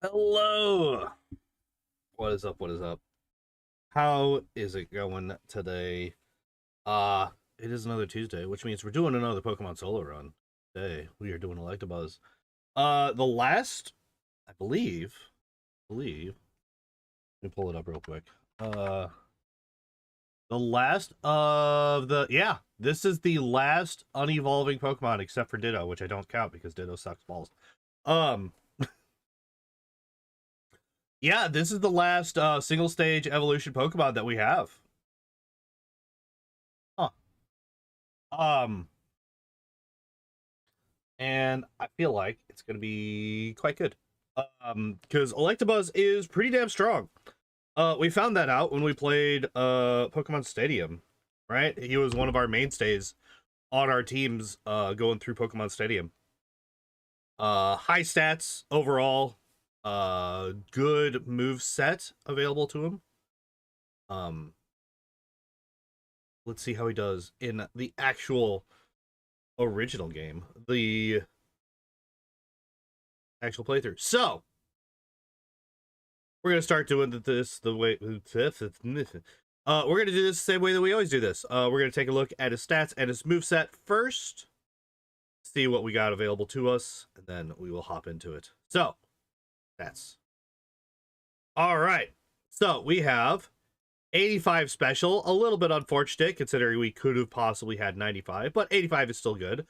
Hello. What is up? What is up? How is it going today? It is another Tuesday, which means we're doing another Pokemon solo run. Today we are doing Electabuzz. The last, I believe. Let me pull it up real quick. The last of the this is the last unevolving Pokemon except for Ditto, which I don't count because Ditto sucks balls. Um, yeah, this is the last single stage evolution Pokemon that we have. Huh. Um, and I feel like it's gonna be quite good. Because Electabuzz is pretty damn strong. We found that out when we played Pokemon Stadium, right? He was one of our mainstays on our teams going through Pokemon Stadium. High stats overall, good move set available to him. Let's see how he does in the actual original game, the actual playthrough. So we're gonna start doing this the way we're gonna do this the same way that we always do this. We're gonna take a look at his stats and his moveset first, see what we got available to us, and then we will hop into it. So stats. All right, so we have 85 special, a little bit unfortunate considering we could have possibly had 95, but 85 is still good.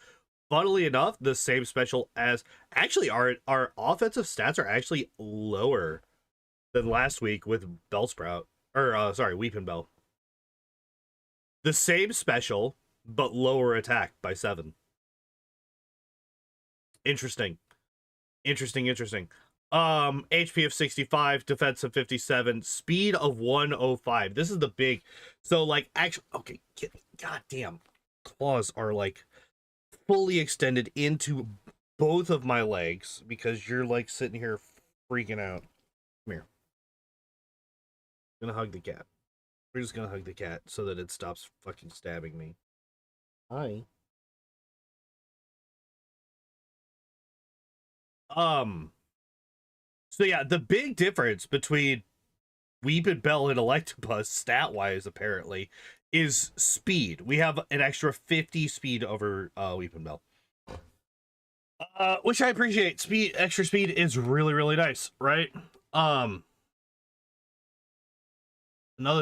Funnily enough, the same special as actually our offensive stats are actually lower than last week with Bellsprout, or sorry, Weepinbell. The same special, but lower attack by 7. Interesting. Interesting. HP of 65, defense of 57, speed of 105. This is the big. So like actually, okay, goddamn, claws are like fully extended into both of my legs because you're like sitting here freaking out. Come here. I'm gonna hug the cat. We're just gonna hug the cat so that it stops fucking stabbing me. Hi. Um. So yeah, the big difference between Weepinbell and Electabuzz, stat-wise, apparently, is speed. We have an extra 50 speed over Weepinbell. Which I appreciate. Extra speed is really nice, right? Another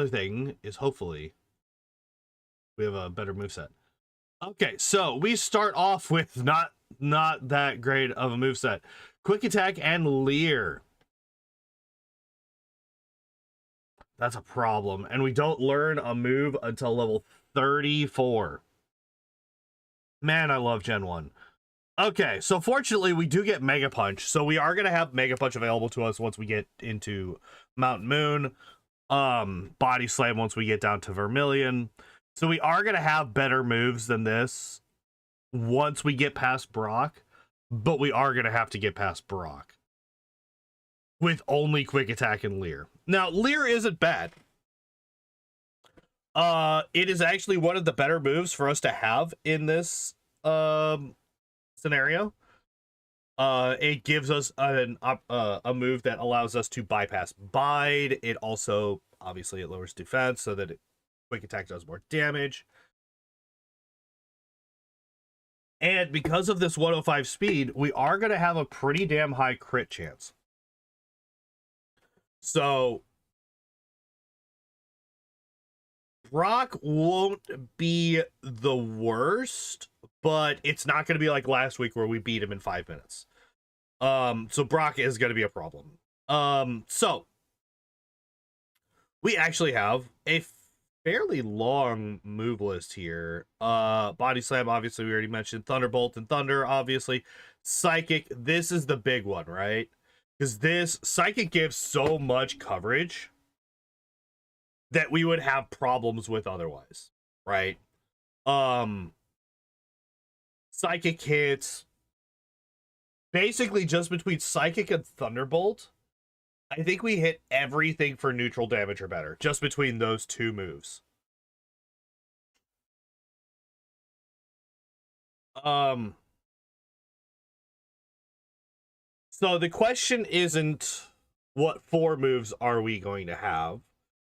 thing is hopefully we have a better moveset. Okay, so we start off with not that great of a moveset. Quick Attack and Leer. That's a problem. And we don't learn a move until level 34. Man, I love Gen 1. Okay, so fortunately we do get Mega Punch. So we are going to have Mega Punch available to us once we get into Mountain Moon. Body Slam once we get down to Vermilion. So we are going to have better moves than this once we get past Brock. But we are going to have to get past Brock with only Quick Attack and Leer. Now, Leer isn't bad. It is actually one of the better moves for us to have in this scenario. It gives us a move that allows us to bypass Bide. It also, obviously, it lowers defense so that Quick Attack does more damage. And because of this 105 speed, we are going to have a pretty damn high crit chance. So Brock won't be the worst, but it's not going to be like last week where we beat him in 5 minutes. So Brock is going to be a problem. So we actually have a fairly long move list here. Body Slam, obviously, we already mentioned. Thunderbolt and Thunder, obviously. Psychic, this is the big one, right? Because this Psychic gives so much coverage that we would have problems with otherwise, right? Psychic hits basically just between Psychic and Thunderbolt. I think we hit everything for neutral damage or better just between those two moves. So the question isn't what 4 moves are we going to have.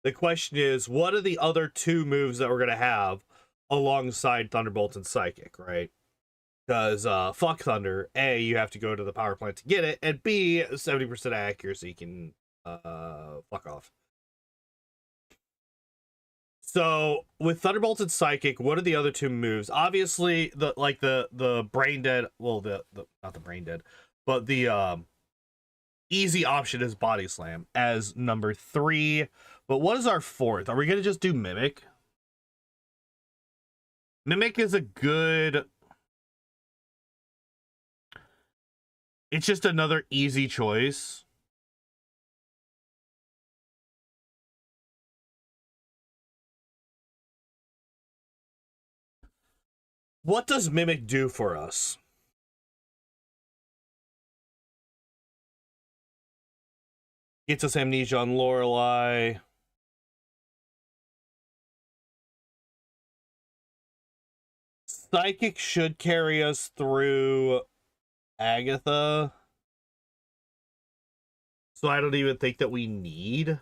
The question is, what are the other 2 moves that we're going to have alongside Thunderbolt and Psychic, right? Because fuck Thunder. A, you have to go to the power plant to get it, and B, 70% accuracy can fuck off. So with Thunderbolt and Psychic, what are the other 2 moves? Obviously, the brain dead. Well, the not the brain dead, but the easy option is Body Slam as number 3. But what is our 4th? Are we gonna just do Mimic? Mimic is a good. It's just another easy choice. What does Mimic do for us? Gets us Amnesia on Lorelei. Psychic should carry us through Agatha. So I don't even think that we need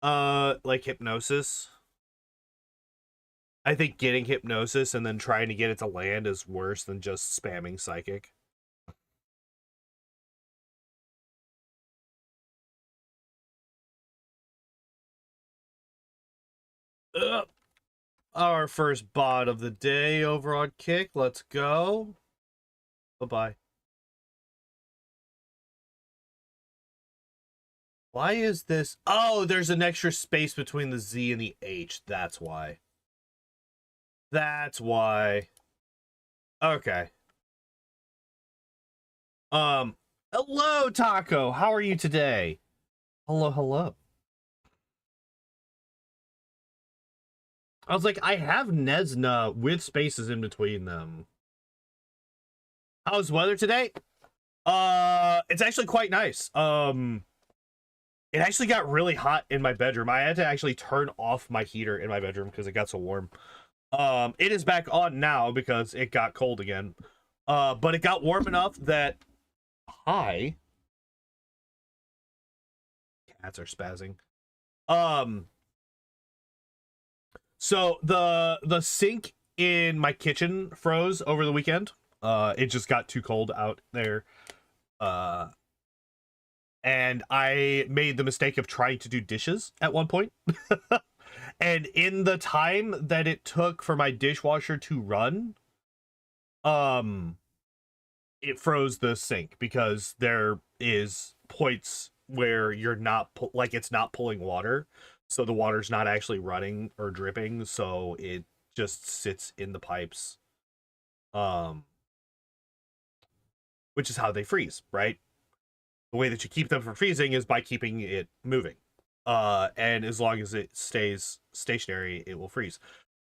like Hypnosis. I think getting Hypnosis and then trying to get it to land is worse than just spamming Psychic. Our first bot of the day over on Kick. Let's go. Bye-bye. Why is this? Oh, there's an extra space between the Z and the H. That's why. That's why. Okay. Hello, Taco. How are you today? Hello, hello. I was like, I have Nesna with spaces in between them. How's weather today? It's actually quite nice. It actually got really hot in my bedroom. I had to actually turn off my heater in my bedroom because it got so warm. It is back on now because it got cold again. But it got warm enough that hi. Cats are spazzing. So the sink in my kitchen froze over the weekend. It just got too cold out there. And I made the mistake of trying to do dishes at one point. And in the time that it took for my dishwasher to run, it froze the sink because there is points where you're not it's not pulling water, so the water's not actually running or dripping, so it just sits in the pipes, which is how they freeze, right? The way that you keep them from freezing is by keeping it moving. And as long as it stays stationary, it will freeze.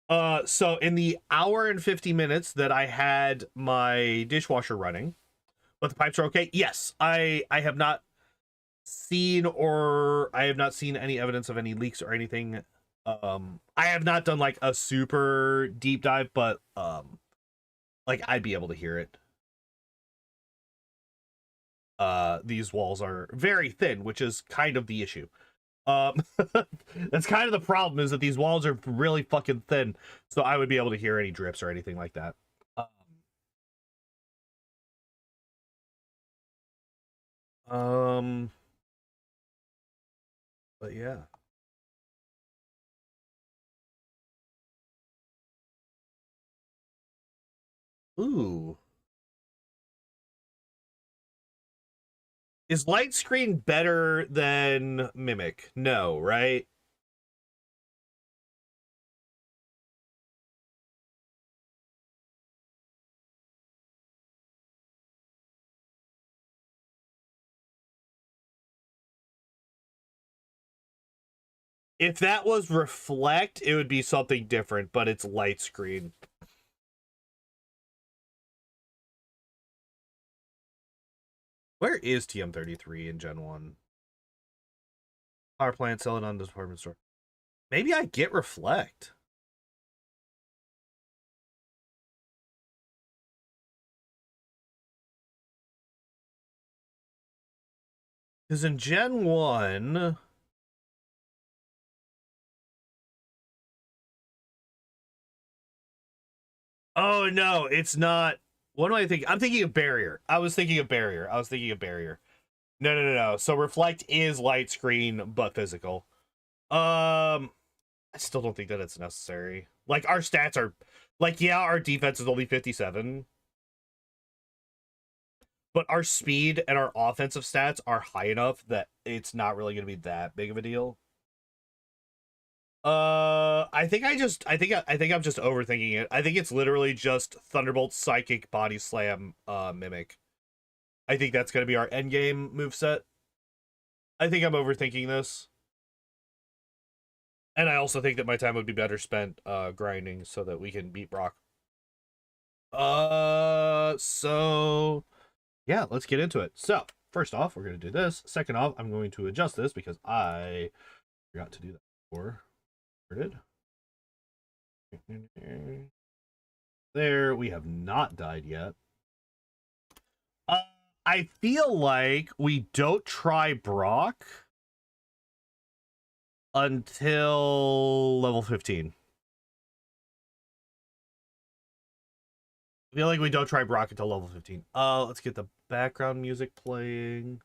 So in the hour and 50 minutes that I had my dishwasher running, but the pipes are okay. Yes, I have not seen any evidence of any leaks or anything. I have not done like a super deep dive, but like I'd be able to hear it. These walls are very thin, which is kind of the issue. That's kind of the problem, is that these walls are really fucking thin, so I would be able to hear any drips or anything like that. But yeah. Ooh. Is light screen better than Mimic? No, right? If that was Reflect, it would be something different, but it's light screen. Where is TM33 in Gen 1? Power plant, sell it on the department store. Maybe I get Reflect. Because in Gen 1... Oh, no, it's not. What am I thinking? I'm thinking of barrier. I was thinking of barrier. No, no, no, no. So reflect is light screen, but physical. I still don't think that it's necessary. Like, our stats are... Like, yeah, our defense is only 57. But our speed and our offensive stats are high enough that it's not really going to be that big of a deal. I think I'm just overthinking it. I think it's literally just Thunderbolt, Psychic, Body Slam, Mimic. I think that's going to be our endgame moveset. I think I'm overthinking this. And I also think that my time would be better spent grinding so that we can beat Brock. So yeah, let's get into it. So first off, we're going to do this. Second off, I'm going to adjust this because I forgot to do that before. There, we have not died yet. I feel like we don't try Brock until level 15. I feel like we don't try Brock until level 15. Let's get the background music playing.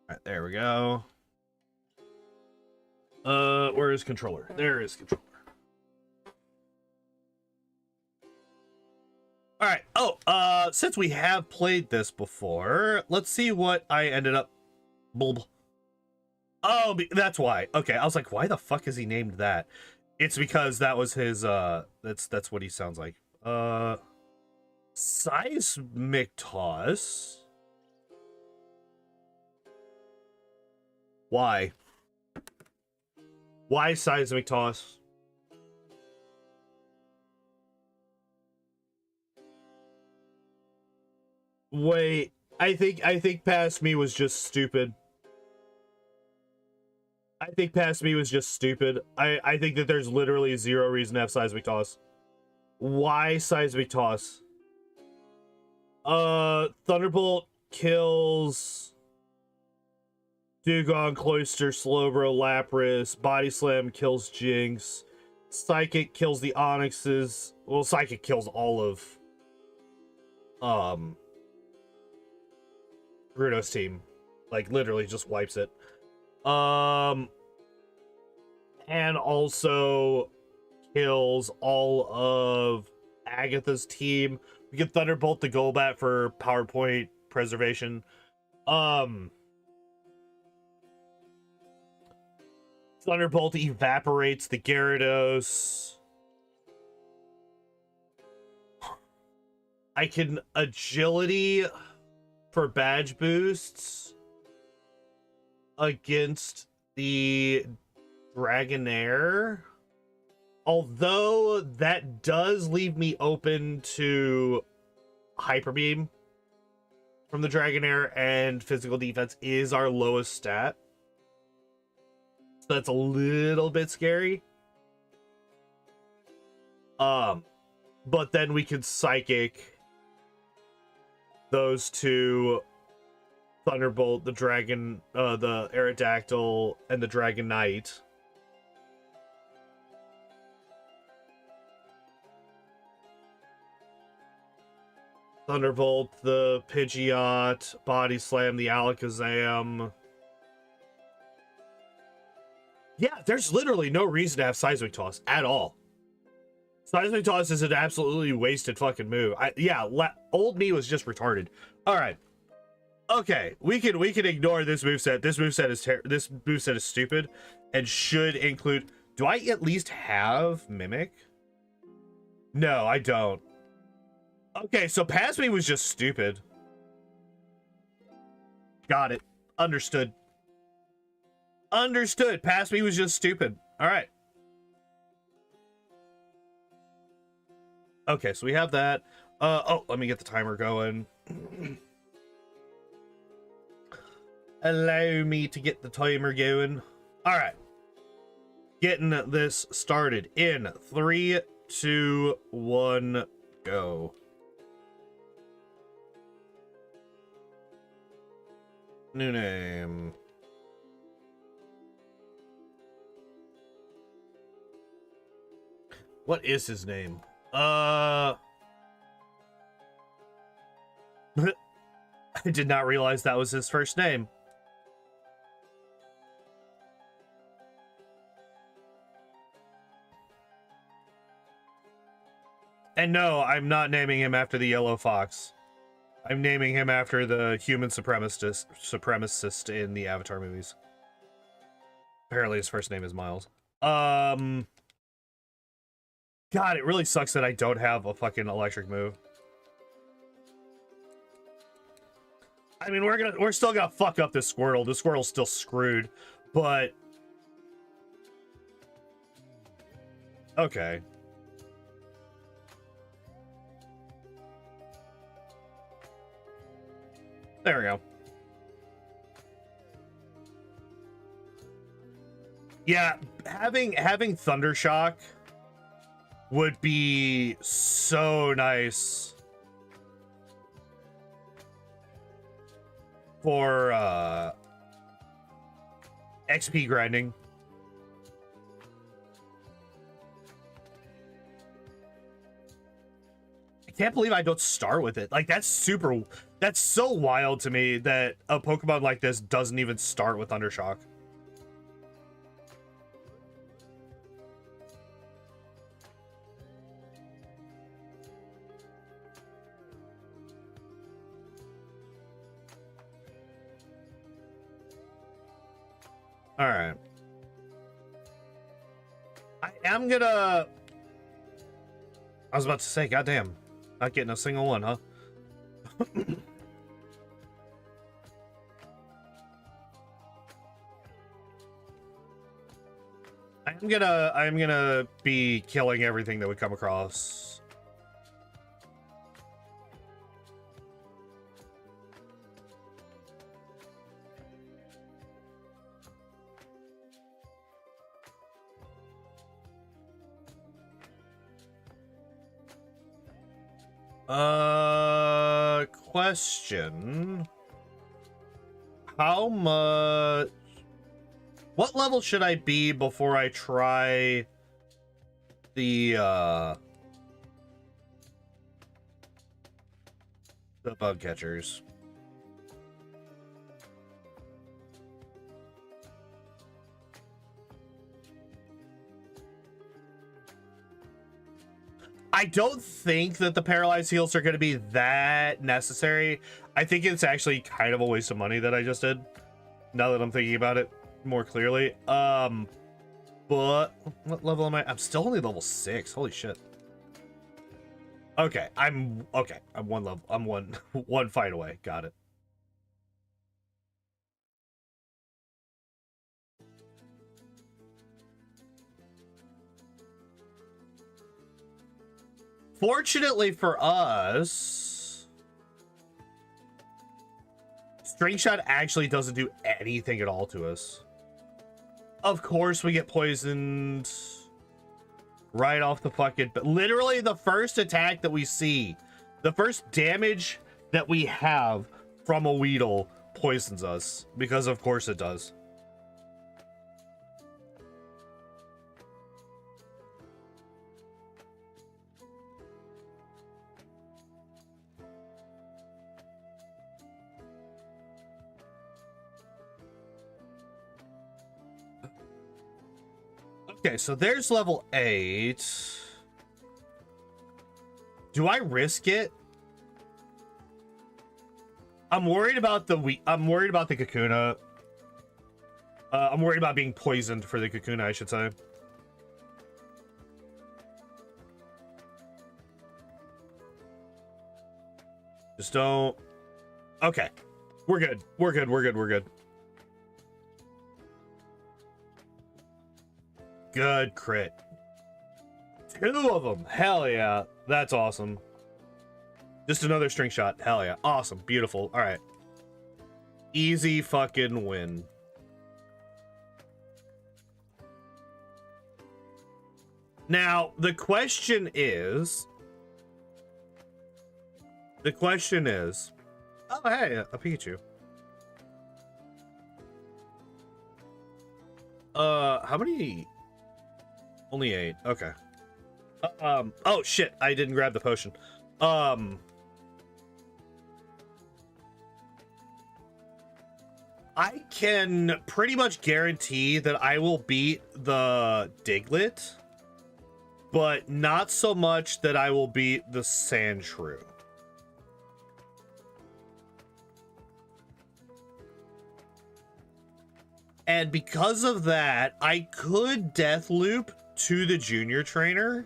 All right, there we go. Where is controller? There is controller. All right. Oh, since we have played this before, let's see what I ended up. Oh, that's why. Okay, I was like, why the fuck is he named that? It's because that was his. That's what he sounds like. Seismic Toss. Why? Why Seismic Toss? Wait, I think Past Me was just stupid. I think Past Me was just stupid. I think that there's literally zero reason to have Seismic Toss. Why Seismic Toss? Thunderbolt kills Dugong, Cloyster, Slowbro, Lapras. Body Slam kills Jinx. Psychic kills the Onyxes. Well, Psychic kills all of Bruno's team. Like, literally just wipes it. And also kills all of Agatha's team. We get Thunderbolt the Golbat for PowerPoint preservation. Thunderbolt evaporates the Gyarados. I can agility for badge boosts against the Dragonair. Although that does leave me open to Hyper Beam from the Dragonair, and physical defense is our lowest stat. So that's a little bit scary. But then we could Psychic those two, Thunderbolt, the Dragon, the Aerodactyl, and the Dragonite. Thunderbolt, the Pidgeot, Body Slam, the Alakazam. Yeah, there's literally no reason to have Seismic Toss at all. Seismic Toss is an absolutely wasted fucking move. Old me was just retarded. All right. Okay, we can ignore this moveset. This moveset is stupid and should include... Do I at least have Mimic? No, I don't. Okay, so Past Me was just stupid. Got it. Understood. Understood. Past Me was just stupid. All right. Okay, so we have that. Oh, let me get the timer going. Allow me to get the timer going. All right. Getting this started in 3, 2, 1, go. New name. What is his name? I did not realize that was his first name. And no, I'm not naming him after the yellow fox. I'm naming him after the human supremacist in the Avatar movies. Apparently his first name is Miles. God, it really sucks that I don't have a fucking electric move. I mean, we're still gonna fuck up this Squirtle. The Squirtle's still screwed, but okay. There we go. Yeah, having Thundershock would be so nice for XP grinding. I can't believe I don't start with it. Like, that's so wild to me that a Pokemon like this doesn't even start with Thundershock. All right. I was about to say, goddamn, not getting a single one, huh? I'm gonna be killing everything that we come across. Question. How much... What level should I be before I try the bug catchers? I don't think that the paralyzed heals are going to be that necessary. I think it's actually kind of a waste of money that I just did, now that I'm thinking about it more clearly. But what level am I? I'm still only level 6. Holy shit. Okay, I'm one level. I'm one fight away. Got it. Fortunately for us, String Shot actually doesn't do anything at all to us. Of course we get poisoned right off the fucking... But literally the first attack that we see, the first damage that we have from a Weedle poisons us. Because of course it does. Okay, so there's level 8. Do I risk it? I'm worried about the Kakuna. I'm worried about being poisoned for the Kakuna, I should say. Just don't... Okay. We're good. We're good. Good crit. 2 of them. Hell yeah. That's awesome. Just another string shot. Hell yeah. Awesome. Beautiful. All right. Easy fucking win. Now, the question is... Oh, hey, a Pikachu. How many? Only 8. Okay. Oh shit, I didn't grab the potion. I can pretty much guarantee that I will beat the Diglett, but not so much that I will beat the Sandshrew. And because of that, I could Deathloop to the junior trainer.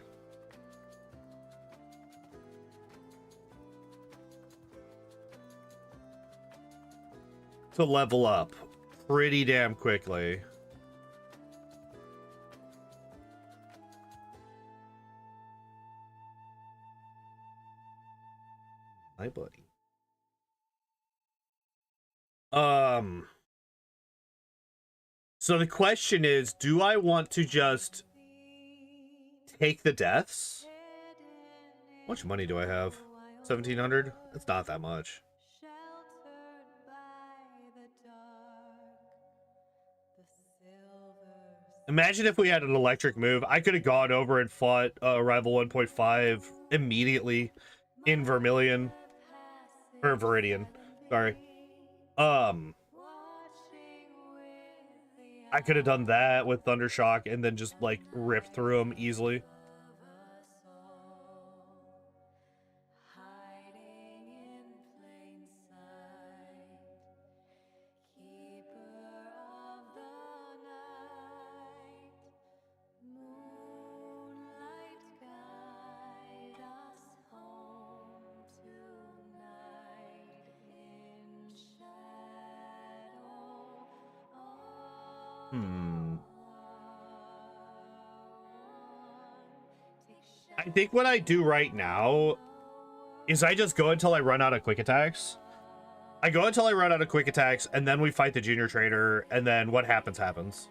To level up pretty damn quickly. Hi, buddy. So the question is, do I want to just take the deaths? How much money do I have? 1,700? That's not that much. Imagine if we had an electric move. I could have gone over and fought Rival 1.5 immediately in Vermilion. Or Viridian. Sorry. I could have done that with Thundershock and then just like ripped through them easily. I think what I do right now is I just go until I run out of quick attacks. I go until I run out of quick attacks, and then we fight the junior trainer, and then what happens, happens.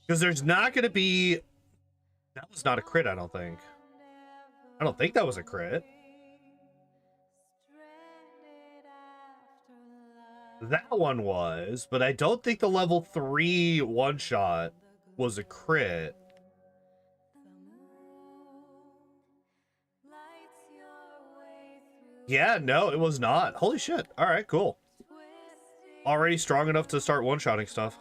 Because there's not going to be... That was not a crit, I don't think. I don't think that was a crit. That one was, but I don't think the level 3 one-shot was a crit. Yeah, no, it was not. Holy shit. All right, cool. Already strong enough to start one-shotting stuff.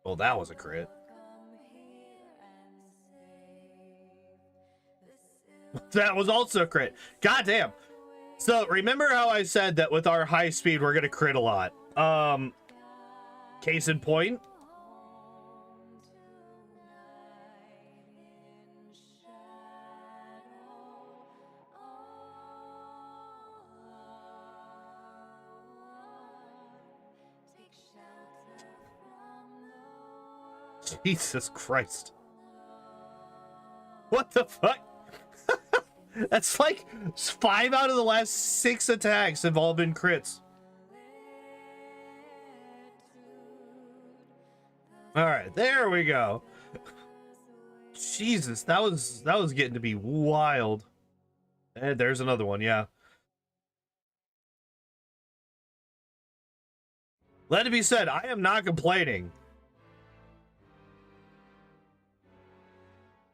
Well, that was a crit. That was also a crit. Goddamn. So remember how I said that with our high speed, we're going to crit a lot. Case in point. Jesus Christ. What the fuck? That's like 5 out of the last 6 attacks have all been crits. All right, there we go. Jesus, that was getting to be wild. And there's another one, yeah. Let it be said, I am not complaining.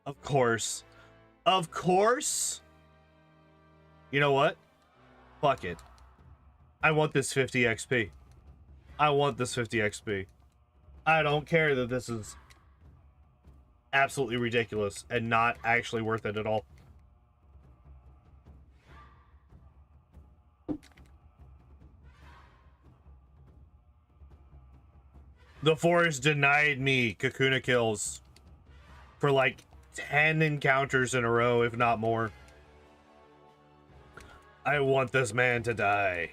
Of course. Of course. You know what? Fuck it. I want this 50 XP. I want this 50 XP. I don't care that this is absolutely ridiculous and not actually worth it at all. The forest denied me Kakuna kills for like 10 encounters in a row, if not more. I want this man to die.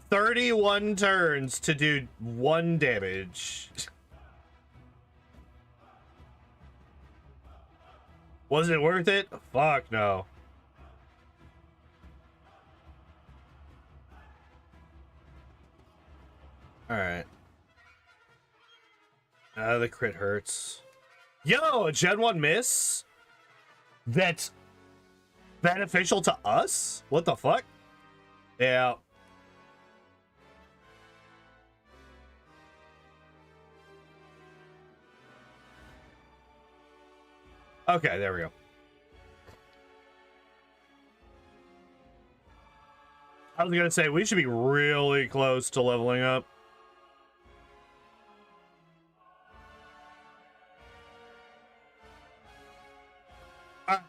"31 turns to do 1 damage." Was it worth it? Fuck no. Alright. The crit hurts. Yo, a Gen 1 miss? That's beneficial to us? What the fuck? Yeah. Okay, there we go. I was gonna say, we should be really close to leveling up.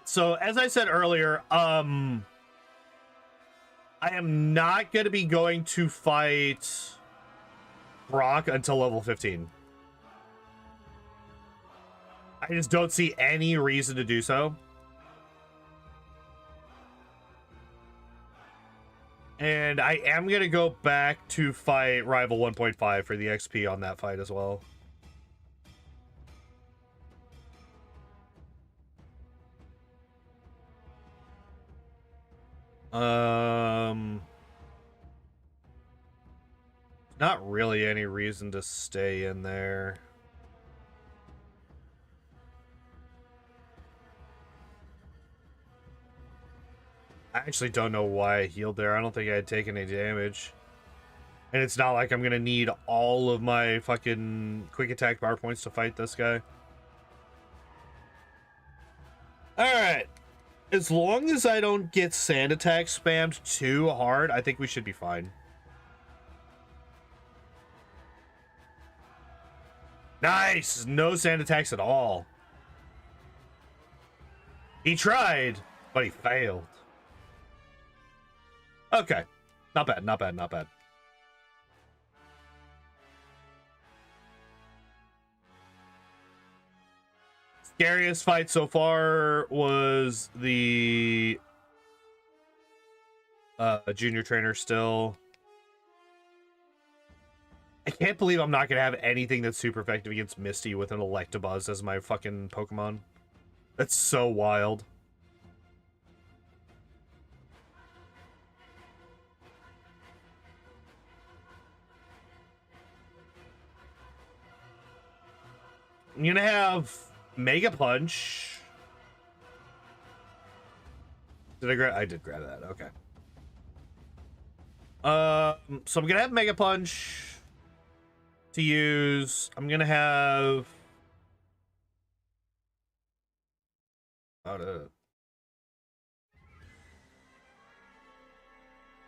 So, as I said earlier, I am not gonna be going to fight Brock until level 15. I just don't see any reason to do so. And I am going to go back to fight Rival 1.5 for the XP on that fight as well. Not really any reason to stay in there. I actually don't know why I healed there. I don't think I had taken any damage. And it's not like I'm going to need all of my fucking quick attack power points to fight this guy. Alright. As long as I don't get sand attack spammed too hard, I think we should be fine. Nice! No sand attacks at all. He tried, but he failed. Okay. Not bad, not bad, not bad. Scariest fight so far was the junior trainer still. I can't believe I'm not going to have anything that's super effective against Misty with an Electabuzz as my fucking Pokemon. That's so wild. I'm gonna have Mega Punch. Did I grab? I did grab that. Okay. So I'm gonna have Mega Punch to use. I'm gonna have.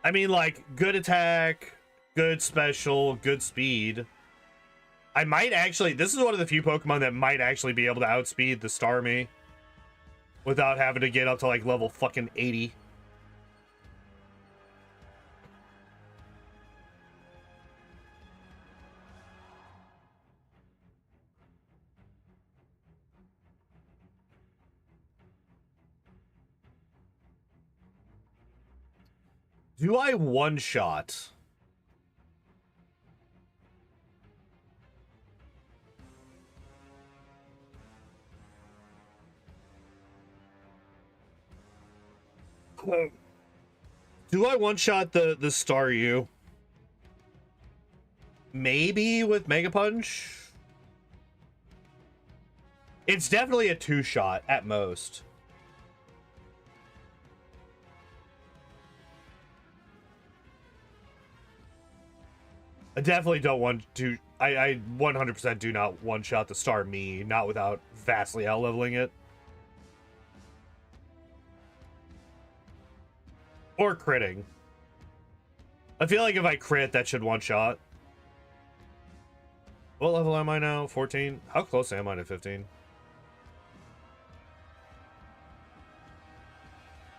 I mean, like, good attack, good special, good speed. I might actually, this is one of the few Pokemon that might actually be able to outspeed the Starmie without having to get up to like level fucking 80. Do I one-shot? Do I one-shot the Staryu? Maybe with Mega Punch? It's definitely a 2-shot at most. I definitely don't want to. I 100% do not one-shot the Starmie, not without vastly out-leveling it. Or critting. I feel like if I crit, that should one-shot. What level am I now? 14? How close am I to 15?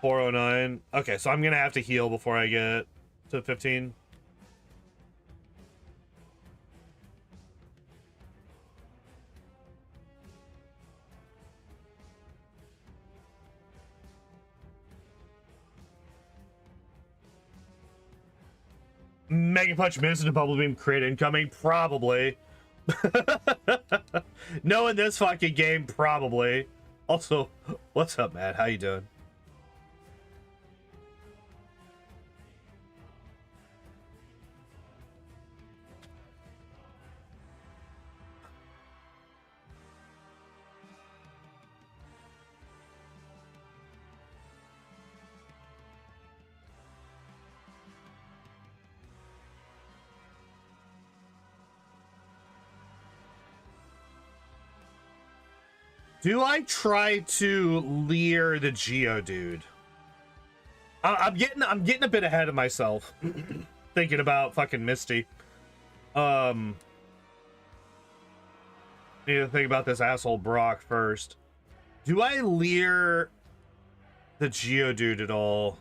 409. Okay, so I'm gonna have to heal before I get to 15. Mega Punch missed a Bubble Beam crit incoming? Probably. Knowing this fucking game, probably. Also, what's up, Matt? How you doing? Do I try to leer the Geodude? I'm getting a bit ahead of myself. Thinking about fucking Misty. Need to think about this asshole Brock first. Do I leer the Geodude at all?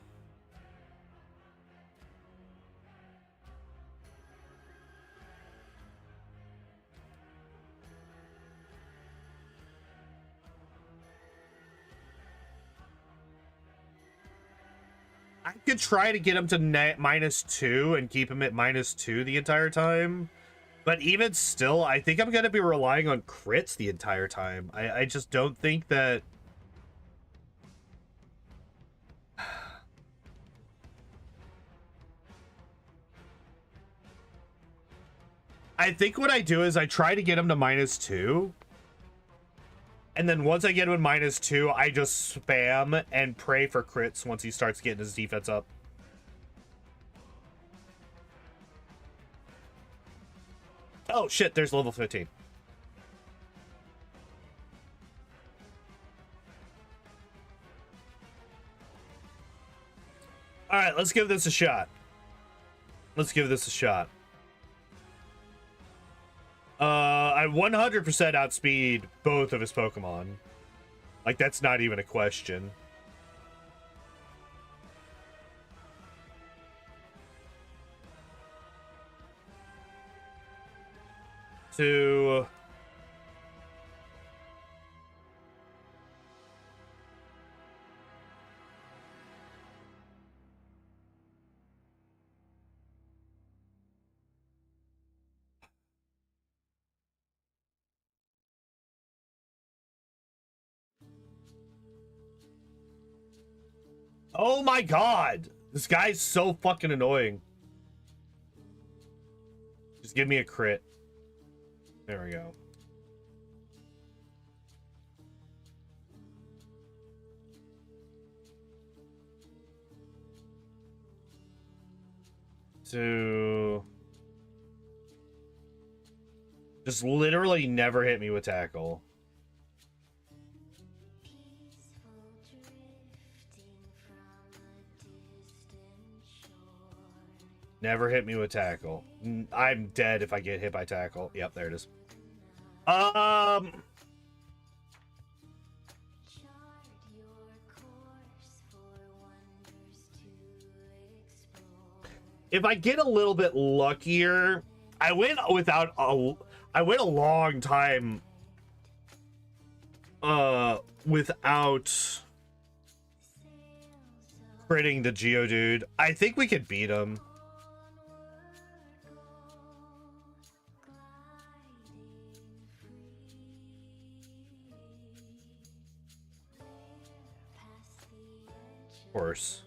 I could try to get him to -2 and keep him at -2 the entire time. But even still, I think I'm going to be relying on crits the entire time. I just don't think that... I think what I do is I try to get him to -2. And then once I get him in -2, I just spam and pray for crits once he starts getting his defense up. Oh shit, there's level 15. Alright, let's give this a shot. Let's give this a shot. I 100% outspeed both of his Pokemon. Like, that's not even a question. To... Oh my god! This guy's so fucking annoying. Just give me a crit. There we go. To... just literally never hit me with tackle. Never hit me with tackle. I'm dead if I get hit by tackle. Yep, there it is. If I get a little bit luckier, I went a long time without critting the Geodude. I think we could beat him. Of course.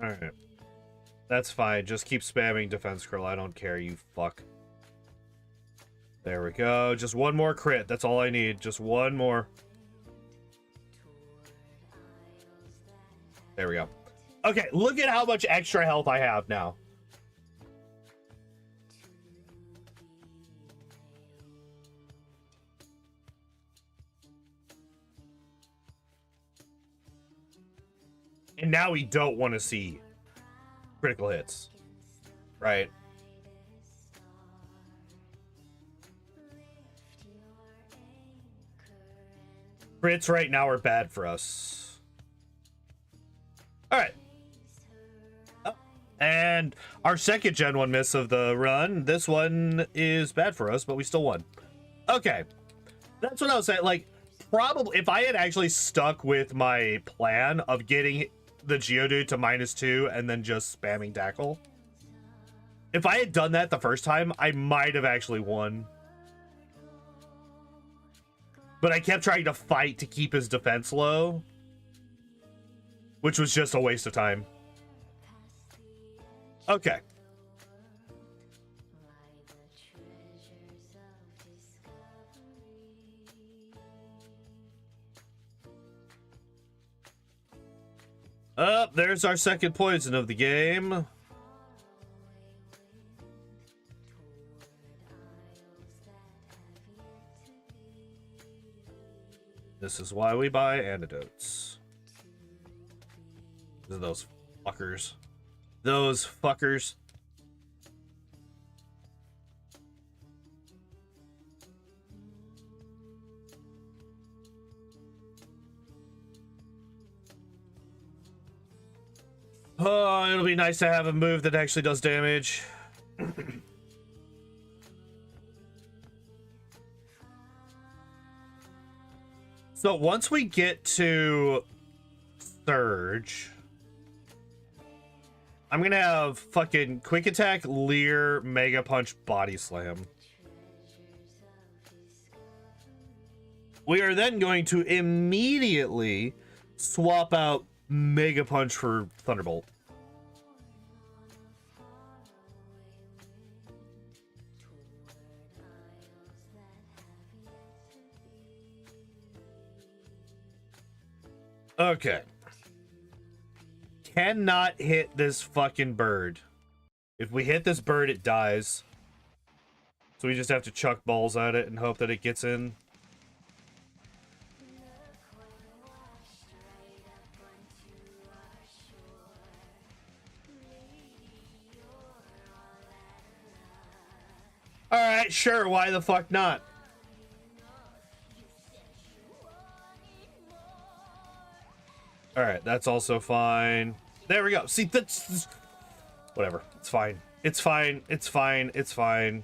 Alright. That's fine. Just keep spamming Defense Curl. I don't care, you fuck. There we go. Just one more crit. That's all I need. Just one more. There we go. Okay, look at how much extra health I have now. And now we don't want to see critical hits, right? Crits right now are bad for us. All right. Oh, and our second Gen 1 miss of the run. This one is bad for us, but we still won. Okay. That's what I was saying. Like, probably, if I had actually stuck with my plan of getting the Geodude to -2 and then just spamming Tackle, if I had done that the first time, I might have actually won. But I kept trying to fight to keep his defense low, which was just a waste of time. Okay. There's our second poison of the game. This is why we buy antidotes. Those fuckers. Those fuckers. Oh, it'll be nice to have a move that actually does damage. So once we get to Surge, I'm gonna have fucking Quick Attack, Leer, Mega Punch, Body Slam. We are then going to immediately swap out Mega Punch for Thunderbolt. Okay. Cannot hit this fucking bird. If we hit this bird, it dies. So we just have to chuck balls at it and hope that it gets in. Alright, sure, why the fuck not? Alright, that's also fine. There we go. See, that's... Whatever. It's fine. It's fine. It's fine. It's fine.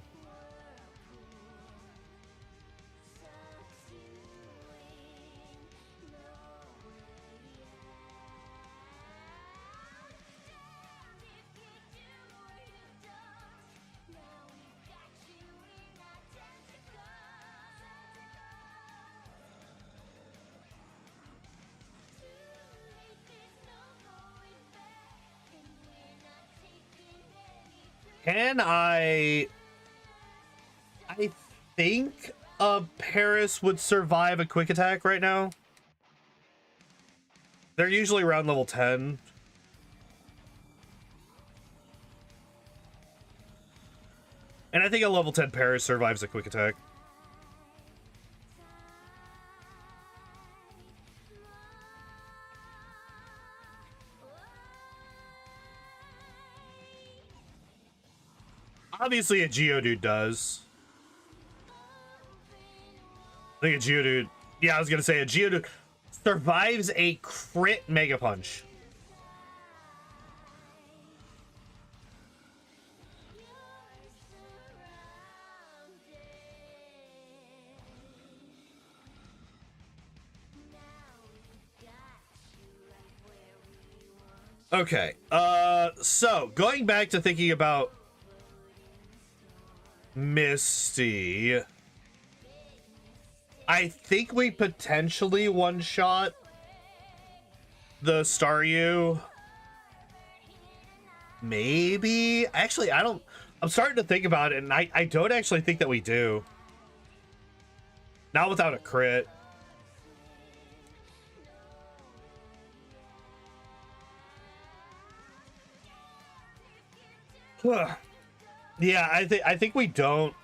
Can I think Paris would survive a quick attack right now. They're usually around level 10. And I think a level 10 Paris survives a quick attack. Obviously, a Geodude does. I think a Geodude... Yeah, I was going to say a Geodude survives a crit Mega Punch. Okay, so going back to thinking about Misty, I think we potentially one-shot the Staryu. Maybe? Actually, I don't... I'm starting to think about it, and I don't actually think that we do. Not without a crit. Yeah, I think we don't.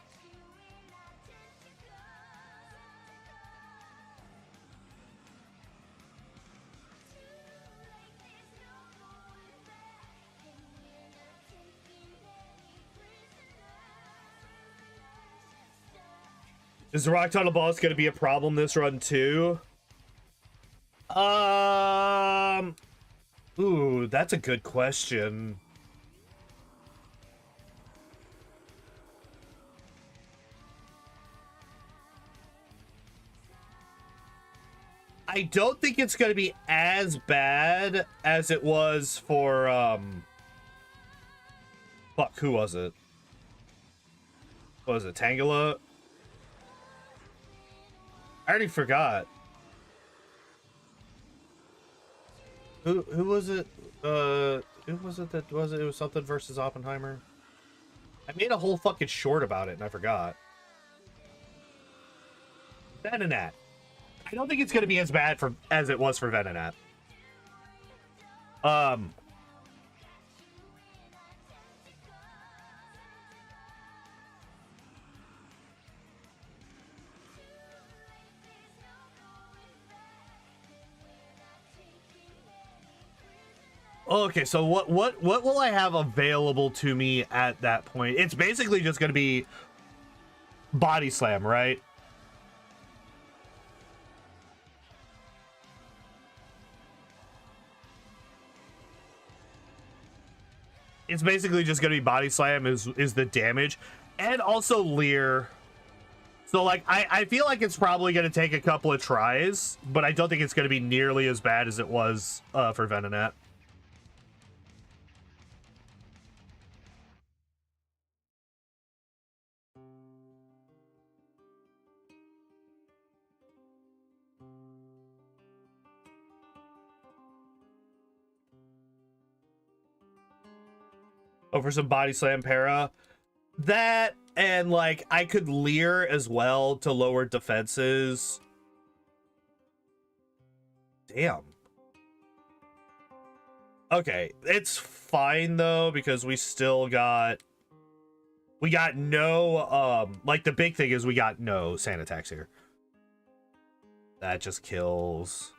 Is the Rock Tunnel boss going to be a problem this run too? Ooh, that's a good question. I don't think it's going to be as bad as it was for, fuck, who was it? What was it, Tangela? I already forgot. Who was it? Who was it that was it? It was something versus Oppenheimer. I made a whole fucking short about it and I forgot. Venonat. I don't think it's going to be as bad as it was for Venonat. Okay, so what will I have available to me at that point? It's basically just going to be Body Slam, right? It's basically just going to be Body Slam is the damage, and also Leer. So, like, I feel like it's probably going to take a couple of tries, but I don't think it's going to be nearly as bad as it was for Venonat. Oh, for some Body Slam para. That, and, like, I could Leer as well to lower defenses. Damn. Okay, it's fine, though, because we still got... We got no, like, the big thing is we got no sand attacks here. That just kills.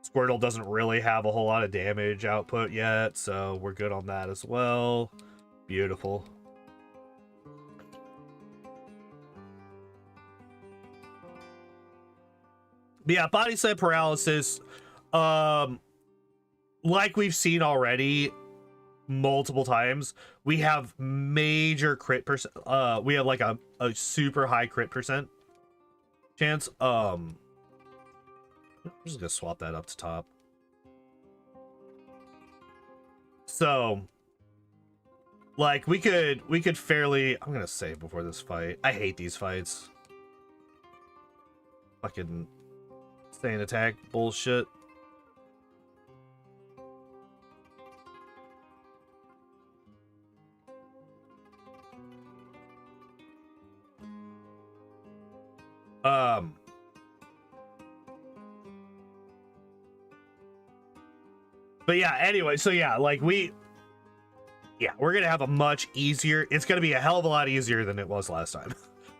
Squirtle doesn't really have a whole lot of damage output yet, so we're good on that as well. Beautiful. But yeah, Body Slam paralysis, like we've seen already multiple times, we have major crit percent. We have like a super high crit percent chance. I'm just gonna swap that up to top. So, like, we could fairly... I'm gonna save before this fight. I hate these fights. Fucking sand attack bullshit. But yeah, anyway, so yeah, like we're gonna have a much easier... It's gonna be a hell of a lot easier than it was last time.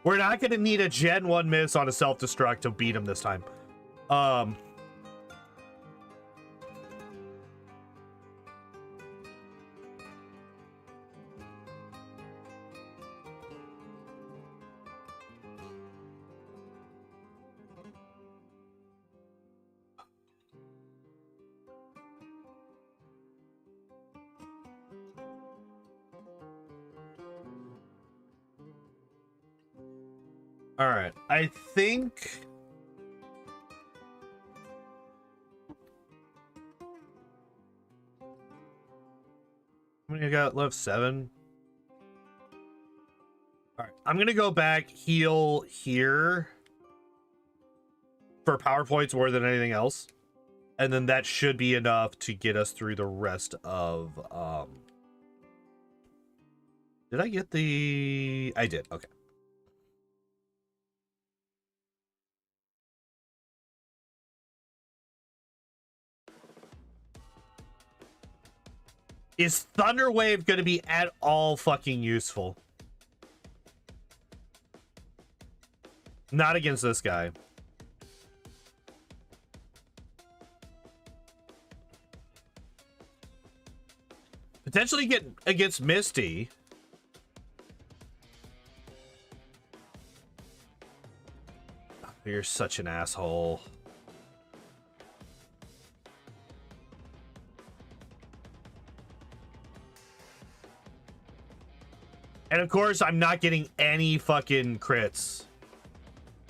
We're not gonna need a Gen 1 miss on a self-destruct to beat him this time. All right, I think... How many I got left? 7? All right, I'm gonna go back, heal here for power points more than anything else. And then that should be enough to get us through the rest of... Did I get the... I did, okay. Is Thunder Wave going to be at all fucking useful? Not against this guy. Potentially get against Misty. You're such an asshole. And of course, I'm not getting any fucking crits.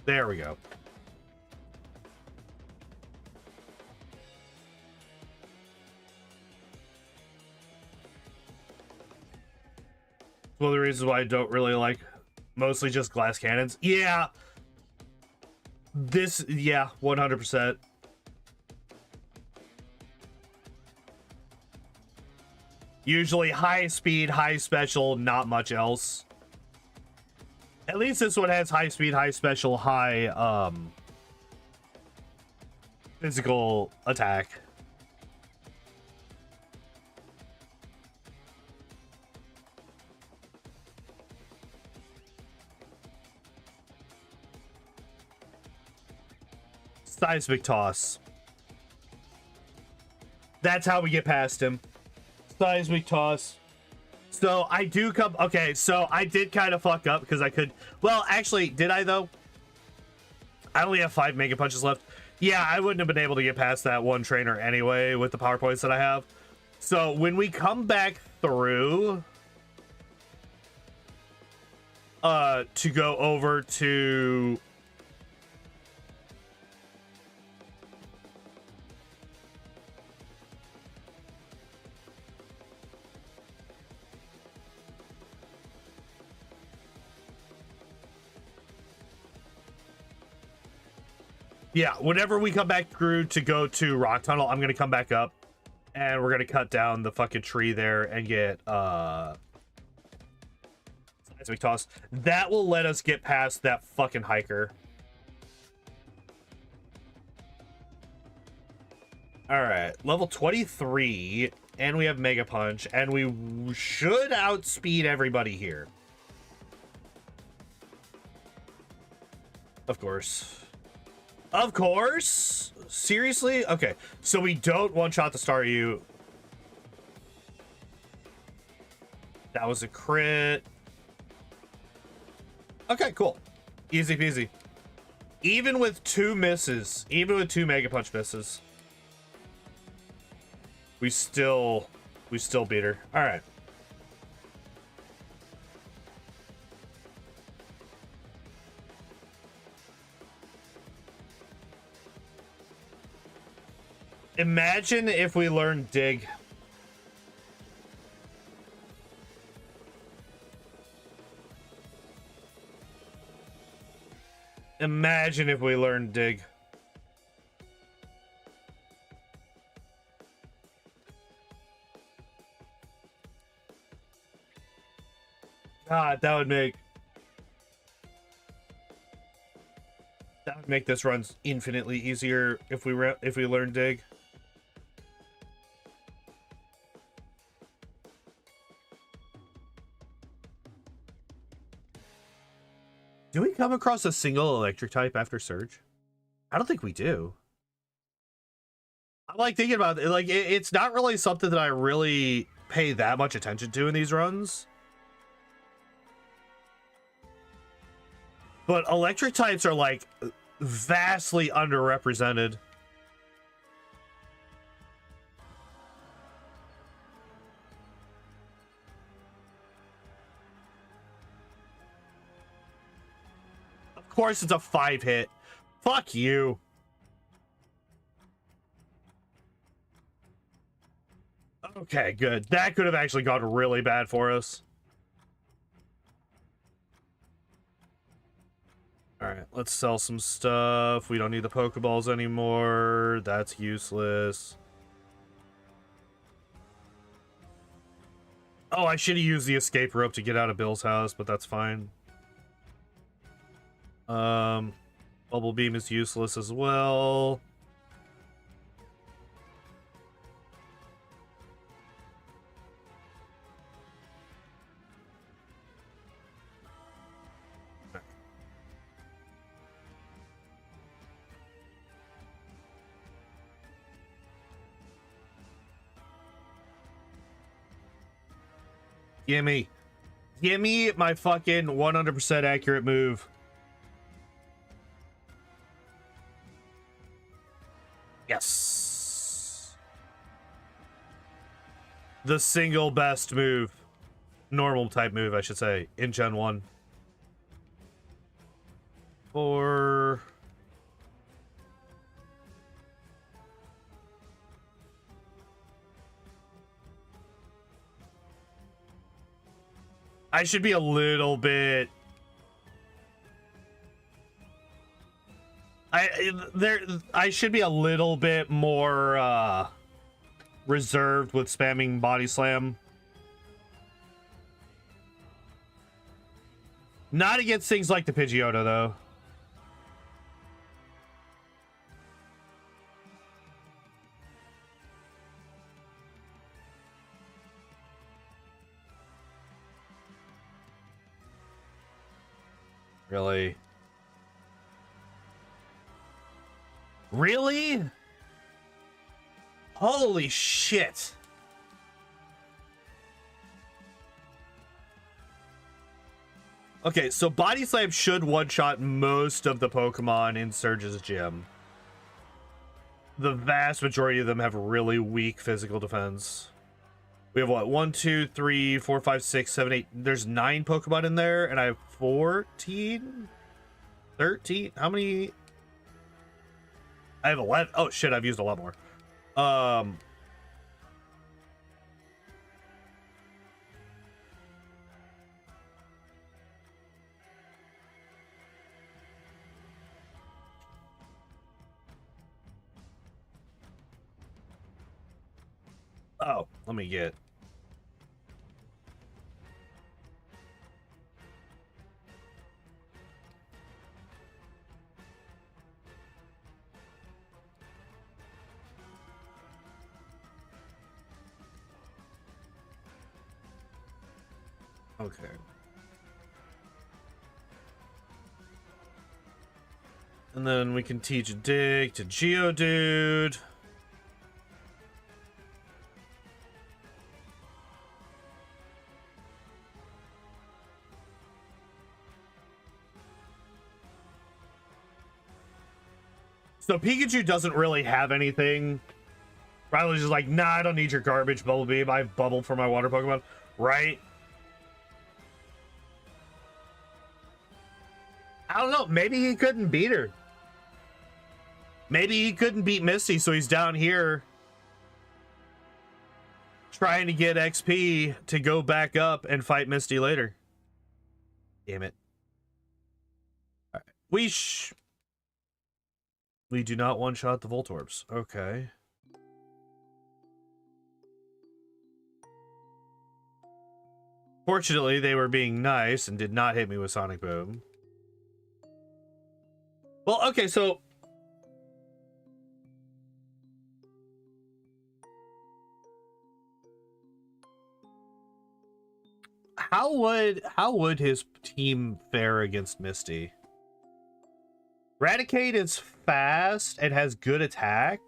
There we go. One of the reasons why I don't really like mostly just glass cannons. Yeah. Yeah, 100%. Usually high speed, high special, not much else. At least this one has high speed, high special, high physical attack. Seismic toss. That's how we get past him. Seismic toss. So I do come. Okay, so I did kind of fuck up because I could. Well, actually, did I though? I only have 5 Mega Punches left. Yeah, I wouldn't have been able to get past that one trainer anyway with the power points that I have. So when we come back through, to go over to. Yeah, whenever we come back through to go to Rock Tunnel, I'm gonna come back up and we're gonna cut down the fucking tree there and get seismic toss. That will let us get past that fucking hiker. Alright, level 23, and we have Mega Punch, and we should outspeed everybody here. Of course. Of course? Seriously? Okay, so we don't one-shot the Staryu. That was a crit. Okay, cool. Easy peasy. Even with 2 misses, even with 2 Mega Punch misses, we still beat her. All right. Imagine if we learned Dig. Imagine if we learned Dig. God, that would make this run infinitely easier if we learn Dig. Do we come across a single electric type after Surge? I don't think we do. I'm like thinking about it. Like it's not really something that I really pay that much attention to in these runs. But electric types are like vastly underrepresented. Of course it's a 5-hit. Fuck you. Okay, good. That could have actually gone really bad for us. Alright, let's sell some stuff. We don't need the Pokeballs anymore. That's useless. Oh, I should have used the escape rope to get out of Bill's house, but that's fine. Bubble Beam is useless as well. Gimme my fucking 100% accurate move. Yes. The single best move. Normal type move, I should say, in Gen 1. Or... I should be a little bit... I should be a little bit more reserved with spamming body slam. Not against things like the Pidgeotto, though. Really? Really? Holy shit. Okay, so Body Slam should one-shot most of the Pokemon in Surge's gym. The vast majority of them have really weak physical defense. We have what? 1, 2, 3, 4, 5, 6, 7, 8. There's 9 Pokemon in there, and I have 14? 13? How many? I have 11. Oh shit, I've used a lot more. Oh, let me get... Okay. And then we can teach Dig to Geodude. So Pikachu doesn't really have anything. Riley's just like, nah, I don't need your garbage, Bubble Beam. I've bubbled for my water Pokemon. Right? I don't know. Maybe he couldn't beat her. Maybe he couldn't beat Misty, so he's down here trying to get XP to go back up and fight Misty later. Damn it. All right. We do not one-shot the Voltorbs. Okay. Fortunately, they were being nice and did not hit me with Sonic Boom. Well, okay, so... How would his team fare against Misty? Raticate is fast and has good attack.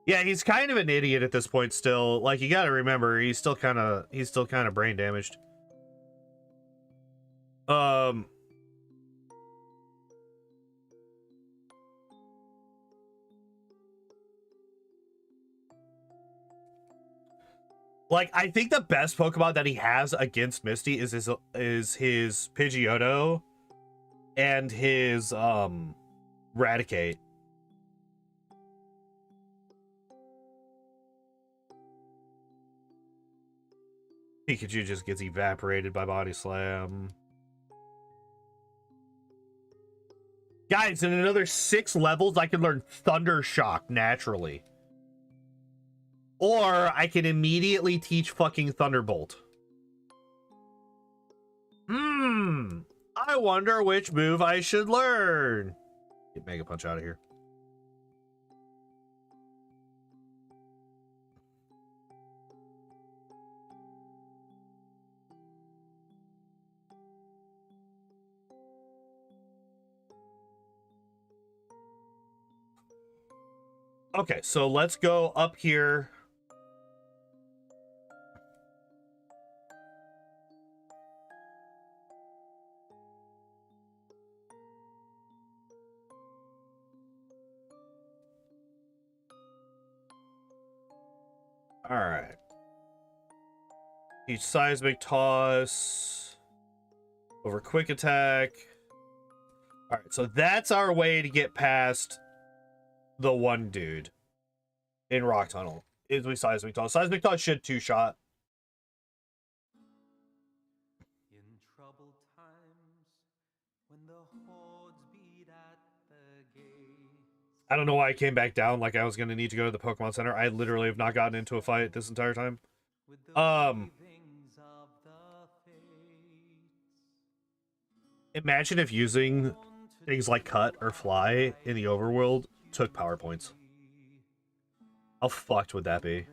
Yeah, he's kind of an idiot at this point still. Like, you gotta remember, he's still kind of brain damaged. Like, I think the best Pokemon that he has against Misty is his Pidgeotto and his Raticate. Pikachu just gets evaporated by Body Slam. Guys, in another 6 levels, I can learn Thunder Shock naturally. Or I can immediately teach fucking Thunderbolt. I wonder which move I should learn. Get Mega Punch out of here. Okay, so let's go up here. All right. Each Seismic Toss over Quick Attack. All right, so that's our way to get past the one dude in Rock Tunnel. Is we Seismic Toss. Seismic Toss should 2-shot. I don't know why I came back down like I was going to need to go to the Pokemon Center. I literally have not gotten into a fight this entire time. Imagine if using things like Cut or Fly in the overworld took power points. How fucked would that be?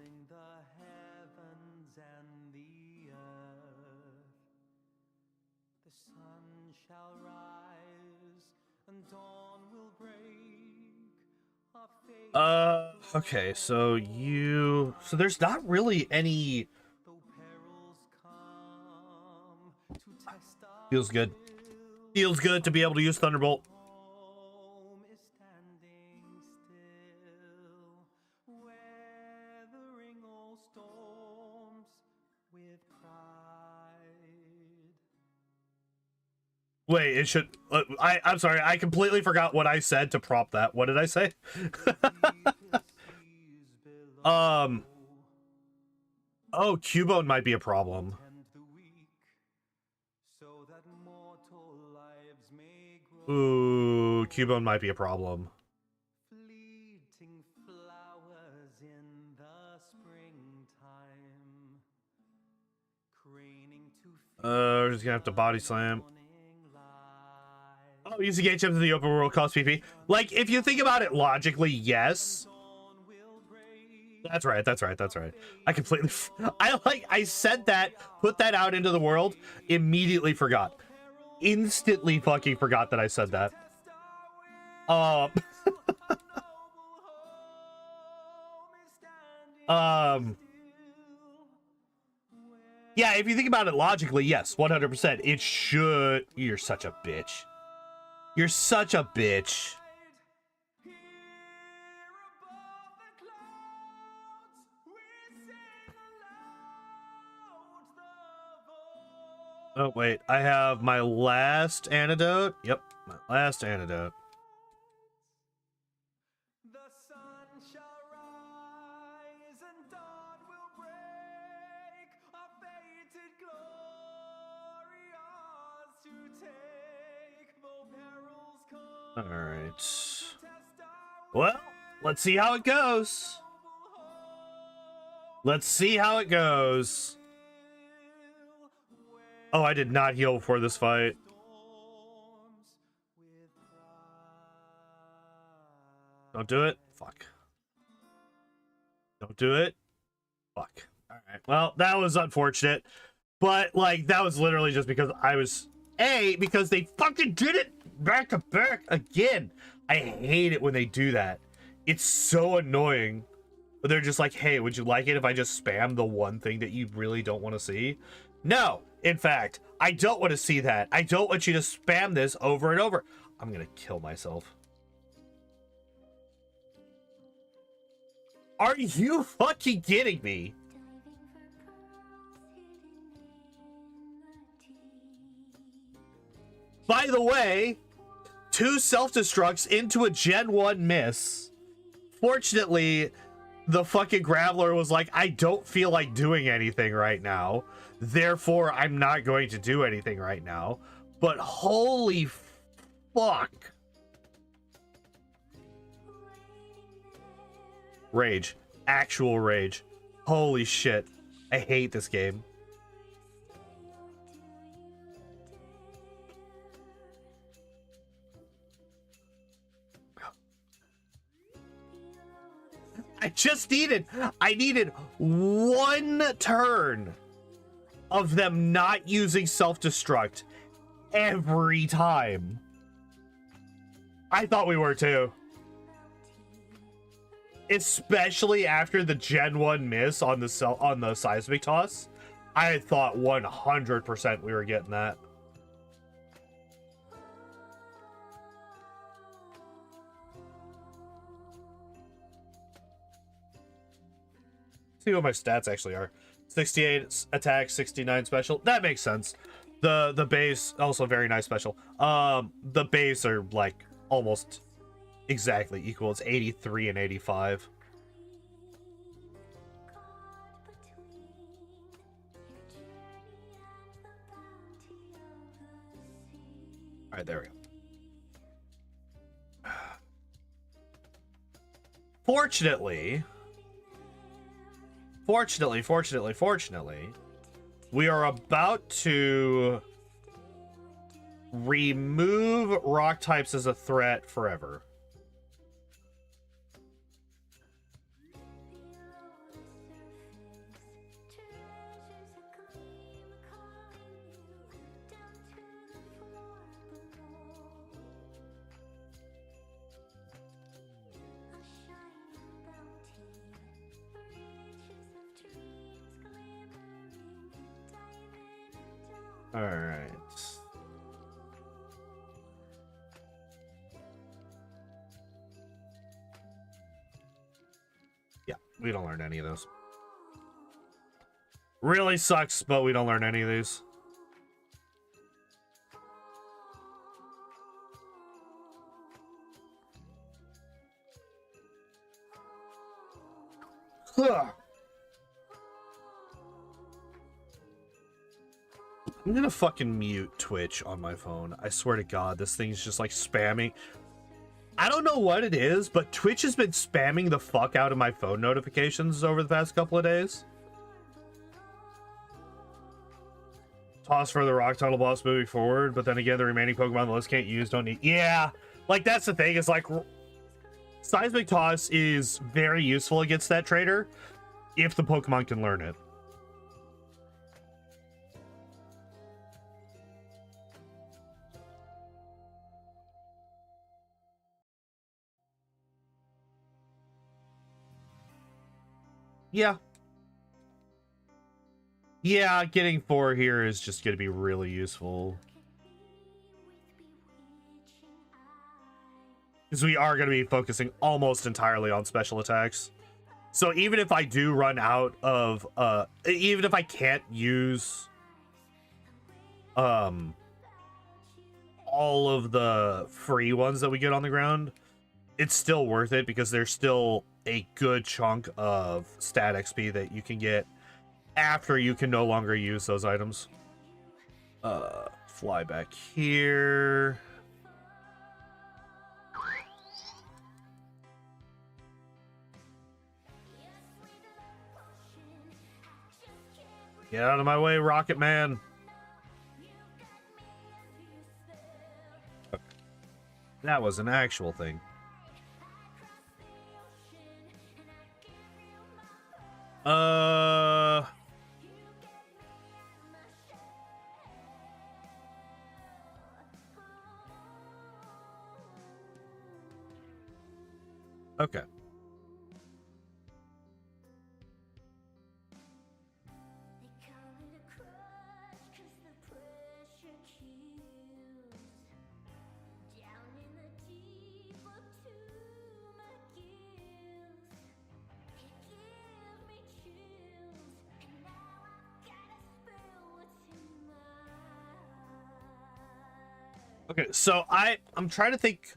Okay, so there's not really any. Feels good. Feels good to be able to use Thunderbolt. Wait, it should. I'm sorry. I completely forgot what I said to prompt that. What did I say? Oh, Cubone might be a problem. Ooh, Cubone might be a problem. We're just gonna have to body slam. Oh, using HM to the open world costs PP. Like, if you think about it logically, yes. That's right. I completely. I said that, put that out into the world, immediately forgot. Instantly fucking forgot that I said that. Yeah, if you think about it logically, yes, 100%. It should. You're such a bitch. You're such a bitch. Oh, wait. I have my last antidote. Yep, my last antidote. All right. Well, let's see how it goes. Let's see how it goes. Oh, I did not heal before this fight. Don't do it. Fuck. Don't do it. Fuck. All right. Well, that was unfortunate. But, like, that was literally just because I was... because they fucking did it back to back again. I hate it when they do that. It's so annoying. But they're just like, hey, would you like it if I just spam the one thing that you really don't want to see? No. In fact, I don't want to see that. I don't want you to spam this over and over. I'm gonna kill myself. Are you fucking kidding me? By the way, 2 self-destructs into a Gen 1 miss. Fortunately, the fucking Graveler was like, I don't feel like doing anything right now. Therefore, I'm not going to do anything right now. But holy fuck. Rage. Actual rage. Holy shit. I hate this game. I needed one turn of them not using self-destruct every time. I thought we were too. Especially after the Gen 1 miss on the seismic toss. I thought 100% we were getting that. See what my stats actually are. 68 attack, 69 special. That makes sense. The base also very nice special. The base are like almost exactly equal. It's 83 and 85. All right, there we go. Fortunately, we are about to remove rock types as a threat forever. All right. Yeah, we don't learn any of those. Really sucks, but we don't learn any of these. Huh. I'm gonna fucking mute Twitch on my phone. I swear to God, this thing's just like spamming. I don't know what it is, but Twitch has been spamming the fuck out of my phone notifications over the past couple of days. Toss for the rock tunnel boss moving forward, but then again, the remaining Pokemon on the list can't use, don't need. Yeah, like that's the thing, is like Seismic Toss is very useful against that trader if the Pokemon can learn it. Yeah. Yeah, getting 4 here is just going to be really useful. Because we are going to be focusing almost entirely on special attacks. So even if I do run out of, even if I can't use all of the free ones that we get on the ground, it's still worth it because there's still a good chunk of stat XP that you can get after you can no longer use those items. Fly back here. Get out of my way, Rocket Man. Okay. That was an actual thing. Okay. Okay, so I'm trying to think.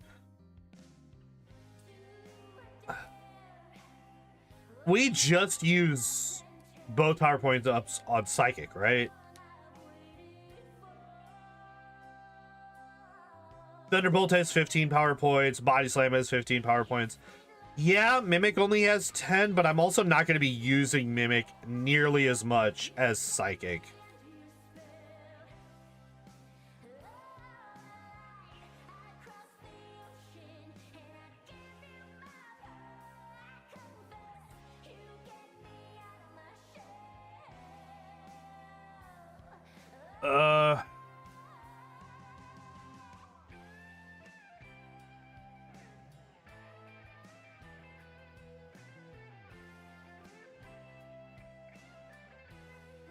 We just use both power points ups on Psychic, right? Thunderbolt has 15 power points. Body Slam has 15 power points. Yeah, Mimic only has 10, but I'm also not going to be using Mimic nearly as much as Psychic.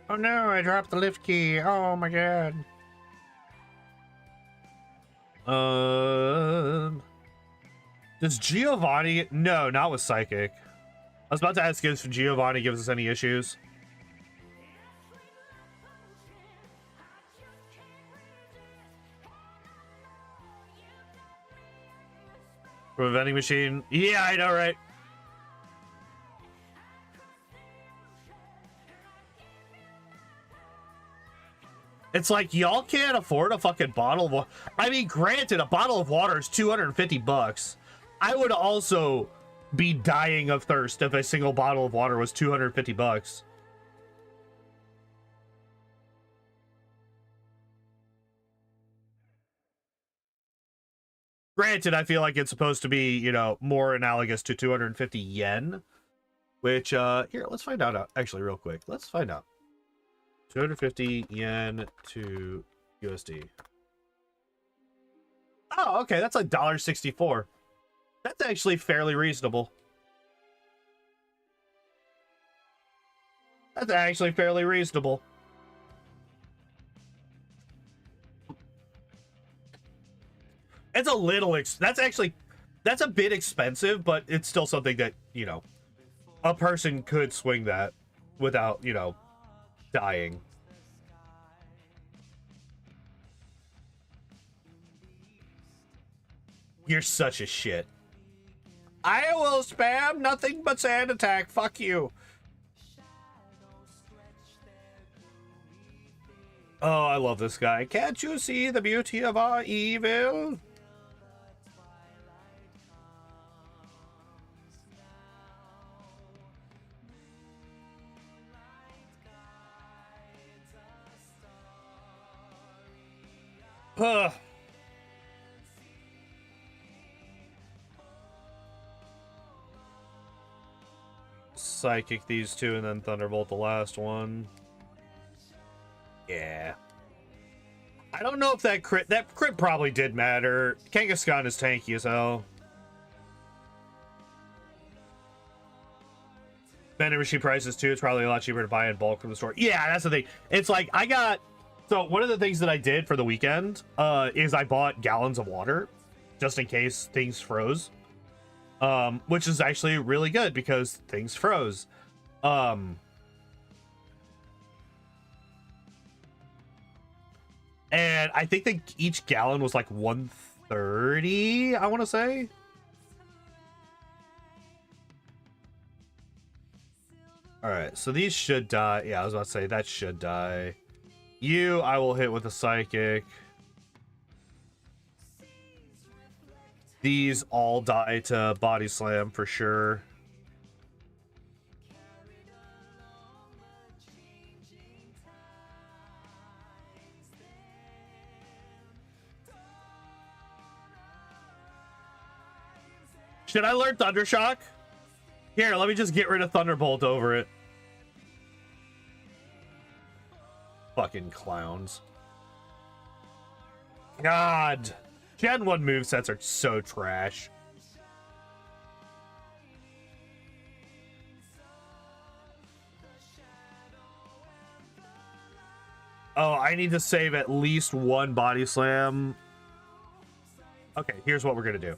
Oh no, I dropped the lift key. Oh my god. Does Giovanni? No, not with Psychic. I was about to ask if Giovanni gives us any issues. From a vending machine? Yeah, I know, right? It's like, y'all can't afford a fucking bottle of water. I mean, granted, a bottle of water is 250 bucks. I would also be dying of thirst if a single bottle of water was 250 bucks. Granted, I feel like it's supposed to be, you know, more analogous to 250 yen, which, here, let's find out, actually, real quick. Let's find out. 250 yen to USD. Oh, okay, that's like $1.64. That's actually fairly reasonable. That's actually fairly reasonable. It's a little, that's a bit expensive, but it's still something that, you know, a person could swing that without, you know, dying. You're such a shit. I will spam nothing but sand attack. Fuck you. Oh, I love this guy. Can't you see the beauty of our evil? Ugh. Psychic these two and then Thunderbolt the last one. Yeah. I don't know if that crit probably did matter. Kangaskhan is tanky as hell. Vending machine prices too. It's probably a lot cheaper to buy in bulk from the store. Yeah, that's the thing. It's like so one of the things that I did for the weekend is I bought gallons of water just in case things froze. Which is actually really good because things froze. And I think that each gallon was like 130, I want to say. All right, so these should die. Yeah, I was about to say that should die. You, I will hit with a psychic. These all die to body slam for sure. Should I learn Thundershock? Here, let me just get rid of Thunderbolt over it. Fucking clowns. God. Gen 1 movesets are so trash. Oh, I need to save at least one body slam. Okay, here's what we're gonna do.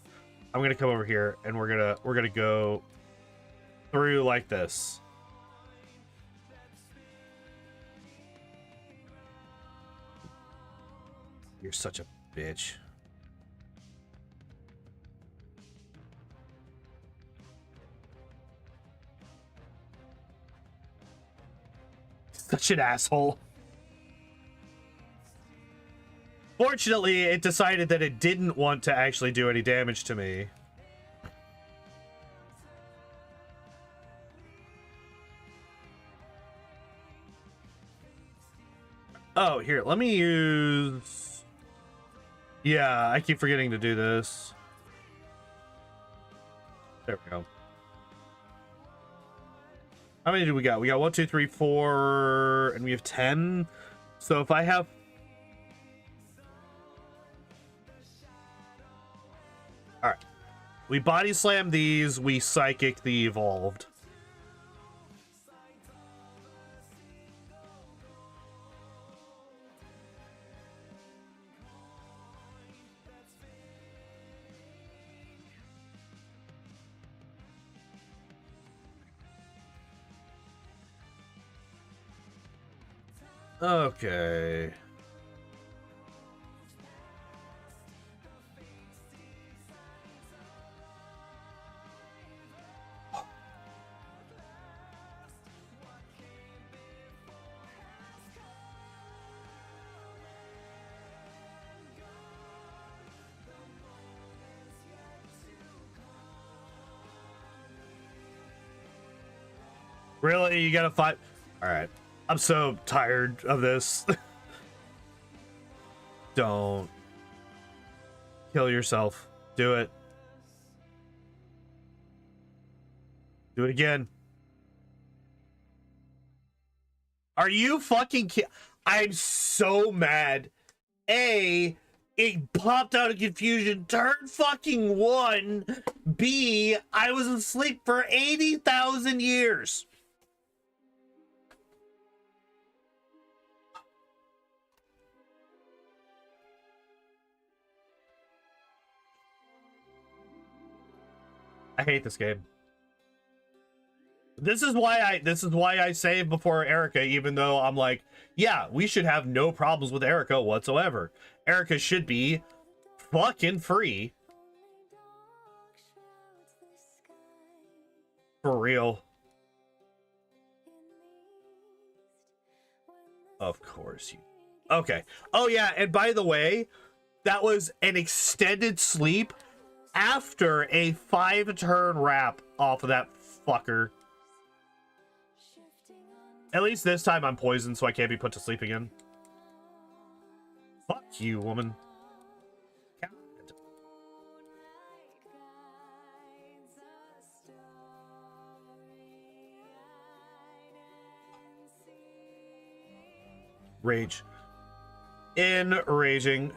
I'm gonna come over here and we're gonna go through like this. You're such a bitch. Such an asshole. Fortunately, it decided that it didn't want to actually do any damage to me. Oh, here, let me use... Yeah, I keep forgetting to do this. There we go. How many do we got? We got 1, 2, 3, 4, and we have 10. So if I have... All right. We body slam these, we psychic the evolved. Okay. Really? You gotta fight? Alright. I'm so tired of this. Don't. Kill yourself. Do it. Do it again. Are you fucking kidding? I'm so mad. A, it popped out of confusion. Turn fucking 1. B, I was asleep for 80,000 years. I hate this game. This is why I save before Erika, even though I'm like, yeah, we should have no problems with Erika whatsoever. Erika should be fucking free. For real. Of course you. Okay. Oh yeah, and by the way, that was an extended sleep after a 5-turn wrap off of that fucker. At least this time I'm poisoned, so I can't be put to sleep again. Fuck you, woman. Rage. Enraging.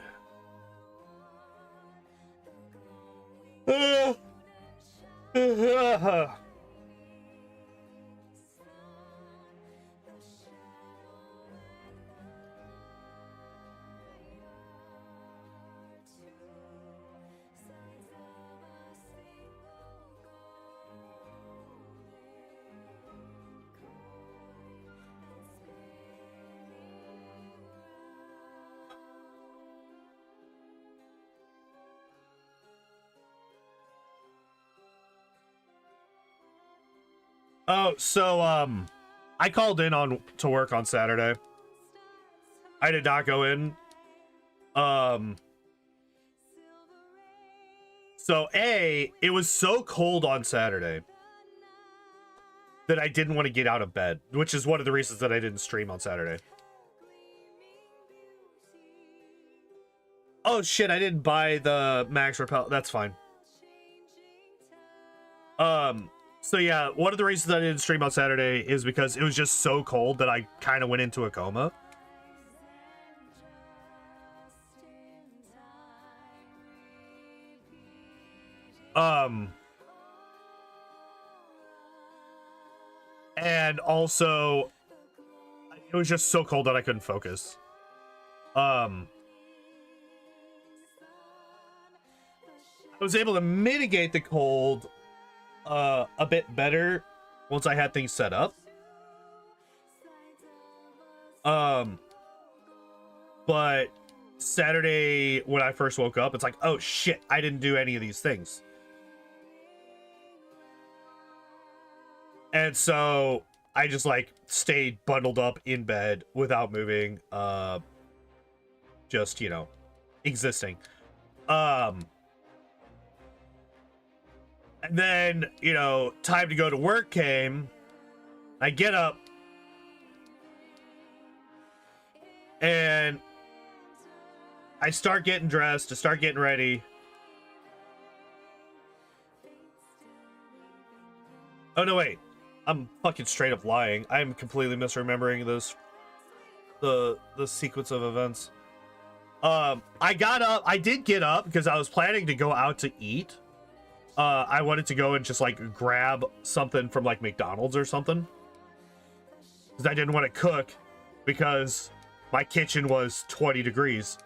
Oh, so, I called in to work on Saturday. I did not go in. So A, it was so cold on Saturday that I didn't want to get out of bed, which is one of the reasons that I didn't stream on Saturday. Oh shit, I didn't buy the Max Repel. That's fine. So yeah, one of the reasons I didn't stream on Saturday is because it was just so cold that I kind of went into a coma. And also, it was just so cold that I couldn't focus. I was able to mitigate the cold a bit better once I had things set up. But Saturday when I first woke up, it's like, oh shit, I didn't do any of these things. And so I just like stayed bundled up in bed without moving, just, you know, existing. And then, you know, time to go to work came. I get up and I start getting dressed, to start getting ready. Oh no, wait. I'm fucking straight up lying. I'm completely misremembering this, the sequence of events. I got up. I did get up because I was planning to go out to eat. I wanted to go and just like grab something from like McDonald's or something, because I didn't want to cook because my kitchen was 20 degrees.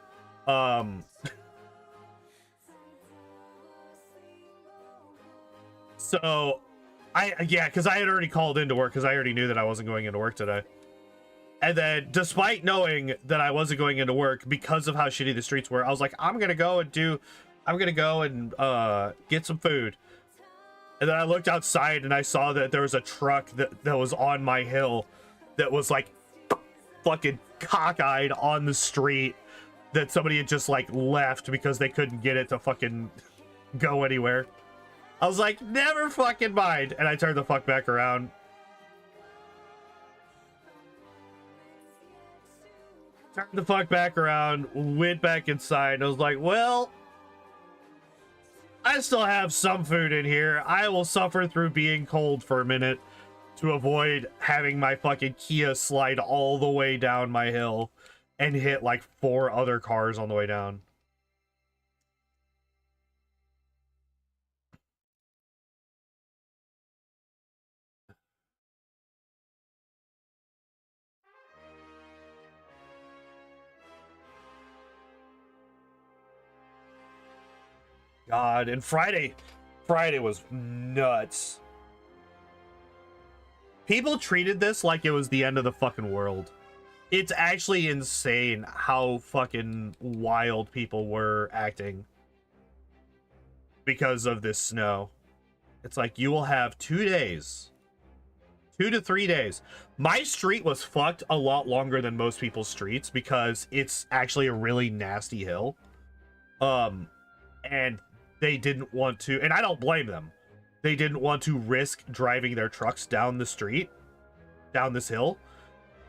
So yeah, because I had already called into work because I already knew that I wasn't going into work today. And then, despite knowing that I wasn't going into work because of how shitty the streets were, I was like, I'm gonna go and get some food. And then I looked outside and I saw that there was a truck that was on my hill that was like fucking cockeyed on the street, that somebody had just like left because they couldn't get it to fucking go anywhere. I was like, never fucking mind. And I turned the fuck back around. Turned the fuck back around, went back inside, and I was like, well, I still have some food in here. I will suffer through being cold for a minute to avoid having my fucking Kia slide all the way down my hill and hit like 4 other cars on the way down. God, and Friday was nuts. People treated this like it was the end of the fucking world. It's actually insane how fucking wild people were acting because of this snow. It's like, you will have 2 days, 2 to 3 days. My street was fucked a lot longer than most people's streets because it's actually a really nasty hill. And they didn't want to, and I don't blame them. They didn't want to risk driving their trucks down the street, down this hill,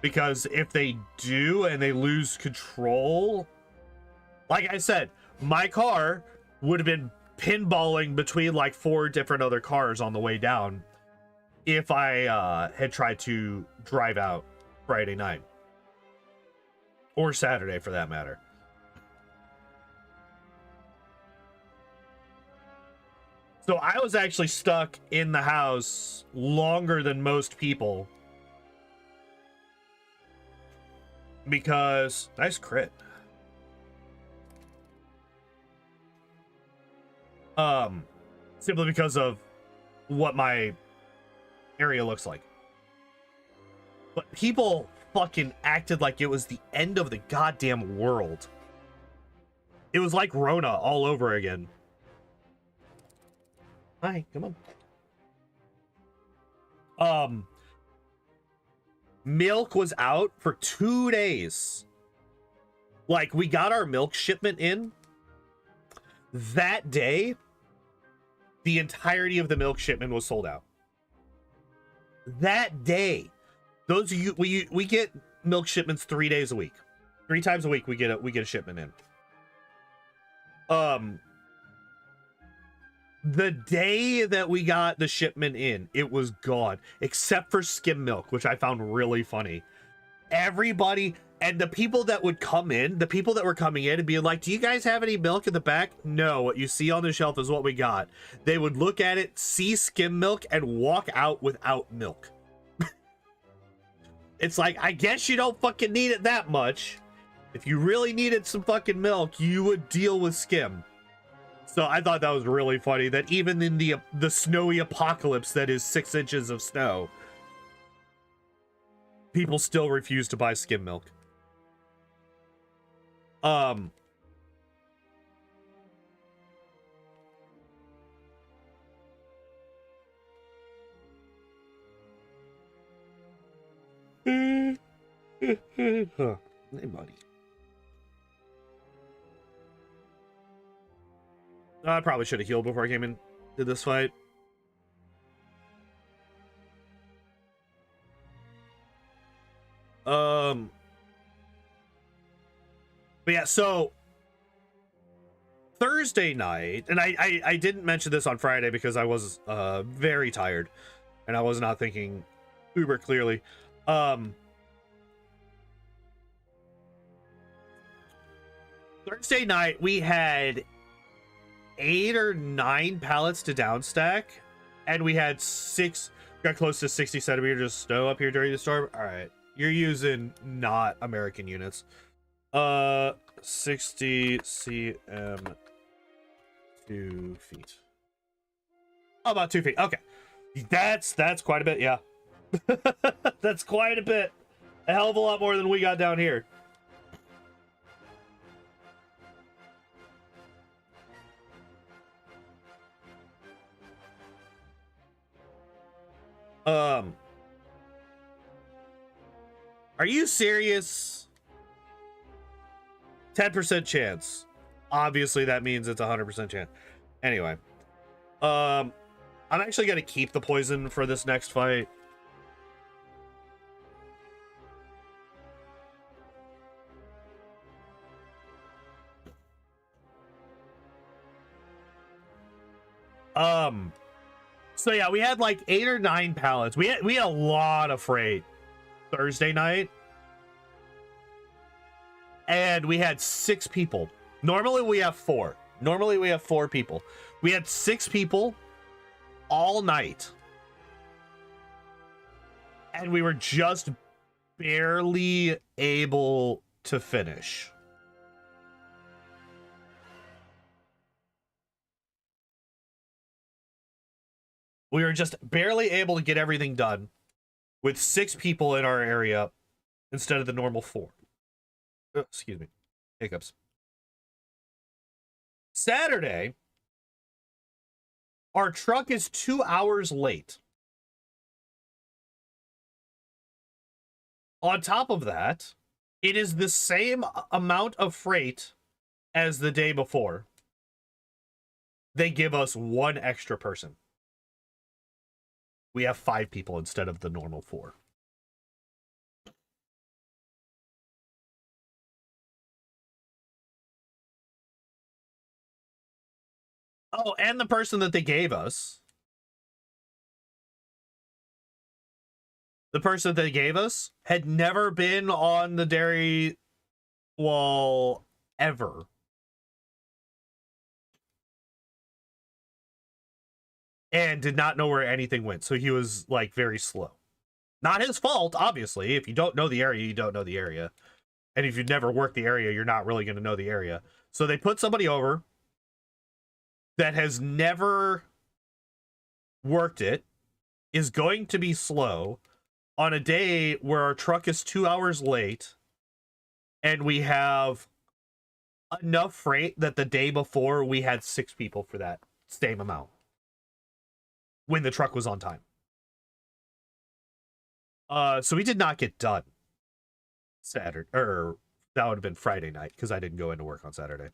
because if they do and they lose control, like I said, my car would have been pinballing between like 4 different other cars on the way down if I had tried to drive out Friday night or Saturday for that matter. So I was actually stuck in the house longer than most people because nice crit. Simply because of what my area looks like. But people fucking acted like it was the end of the goddamn world. It was like Rona all over again. Hi, come on. Milk was out for 2 days. Like, we got our milk shipment in. That day, the entirety of the milk shipment was sold out. That day. Those of you, we get milk shipments 3 days a week. 3 times a week we get a shipment in. The day that we got the shipment in, it was gone, except for skim milk, which I found really funny. Everybody, and the people that would come in, the people that were coming in and being like, do you guys have any milk in the back? No, what you see on the shelf is what we got. They would look at it, see skim milk, and walk out without milk. It's like, I guess you don't fucking need it that much. If you really needed some fucking milk, you would deal with skim. So I thought that was really funny that even in the snowy apocalypse that is 6 inches of snow, people still refuse to buy skim milk. Hey, buddy. I probably should have healed before I came in to this fight. But yeah, so Thursday night, and I didn't mention this on Friday because I was very tired and I was not thinking uber clearly. Thursday night we had 8 or 9 pallets to downstack, and we had got close to 60 centimeters of snow up here during the storm. All right, you're using not American units. 60 cm 2 feet. Oh, about 2 feet. Okay, that's quite a bit. Yeah. That's quite a bit. A hell of a lot more than we got down here. Are you serious? 10% chance. Obviously that means it's 100% chance. Anyway, I'm actually gonna keep the poison for this next fight. So yeah, we had like 8 or 9 pallets. We had a lot of freight Thursday night. And we had 6 people. Normally we have 4. Normally we have 4 people. We had 6 people all night. And we were just barely able to finish. We were just barely able to get everything done with 6 people in our area instead of the normal 4. Oh, excuse me. Hiccups. Saturday, our truck is 2 hours late. On top of that, it is the same amount of freight as the day before. They give us 1 extra person. We have 5 people instead of the normal 4. Oh, and the person that they gave us. The person that they gave us had never been on the dairy wall ever. And did not know where anything went. So he was like very slow. Not his fault, obviously. If you don't know the area, you don't know the area. And if you've never worked the area, you're not really going to know the area. So they put somebody over that has never worked it, is going to be slow on a day where our truck is 2 hours late and we have enough freight that the day before we had 6 people for that same amount when the truck was on time. So we did not get done Saturday, or that would have been Friday night because I didn't go into work on Saturday.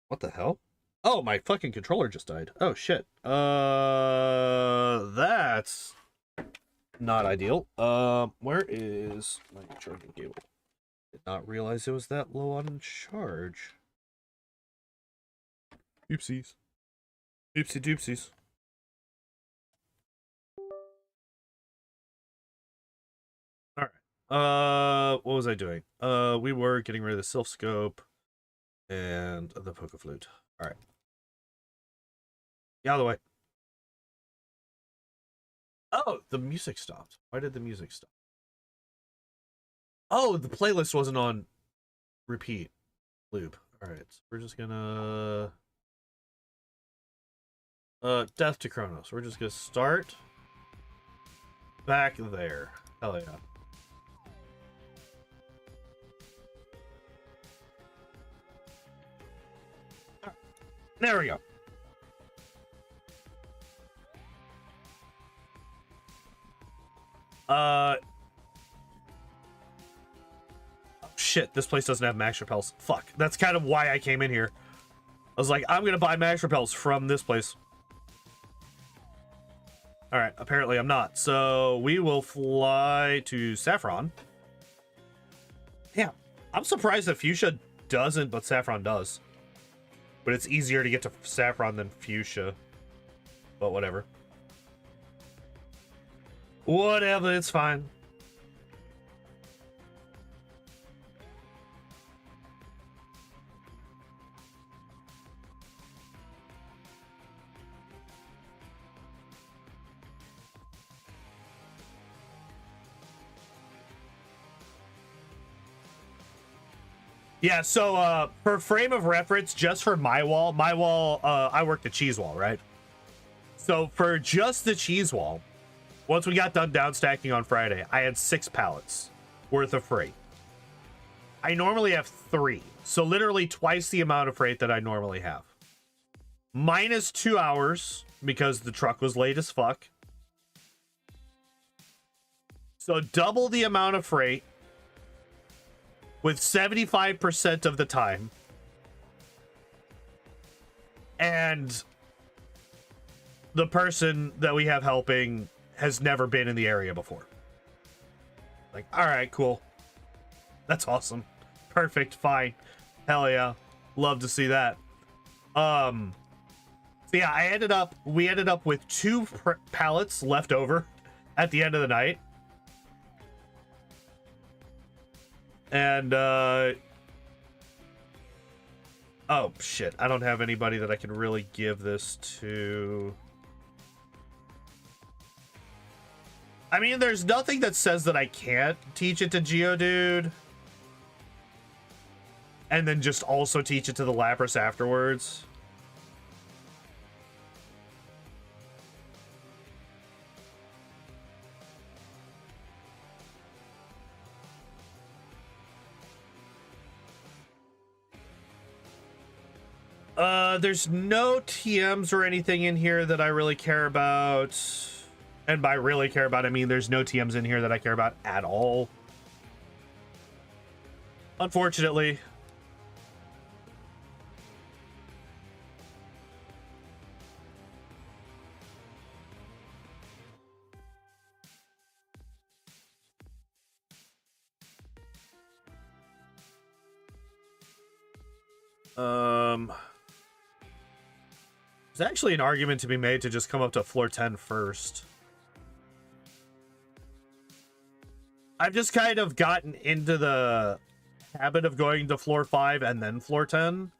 What the hell? Oh, my fucking controller just died. Oh, shit. That's not ideal. Where is my charging cable? Did not realize it was that low on charge. Oopsies. Oopsie doopsies. Alright. What was I doing? We were getting rid of the Silph scope and the Poke Flute. Alright. Get out of the way. Oh, the music stopped. Why did the music stop? Oh, the playlist wasn't on repeat loop. Alright, so we're just gonna... Death to Chronos. We're just gonna start back there. Hell yeah. There we go. Oh, shit, this place doesn't have max repels. Fuck. That's kind of why I came in here. I was like, I'm gonna buy max repels from this place. Alright, apparently I'm not. So we will fly to Saffron. Yeah, I'm surprised that Fuchsia doesn't, but Saffron does. But it's easier to get to Saffron than Fuchsia. But whatever. Whatever, it's fine. Yeah, so for frame of reference, just for my wall, I work the cheese wall, right? So for just the cheese wall, once we got done down stacking on Friday, I had 6 pallets worth of freight. I normally have 3, so literally twice the amount of freight that I normally have. Minus 2 hours because the truck was late as fuck. So double the amount of freight with 75% of the time. And the person that we have helping has never been in the area before. Like, all right, cool. That's awesome. Perfect. Fine. Hell yeah. Love to see that. So yeah, we ended up with 2 pallets left over at the end of the night. And, oh, shit. I don't have anybody that I can really give this to. I mean, there's nothing that says that I can't teach it to Geodude. And then just also teach it to the Lapras afterwards. There's no TMs or anything in here that I really care about. And by really care about, I mean there's no TMs in here that I care about at all. Unfortunately. There's actually an argument to be made to just come up to floor 10 first. I've just kind of gotten into the habit of going to floor 5 and then floor 10.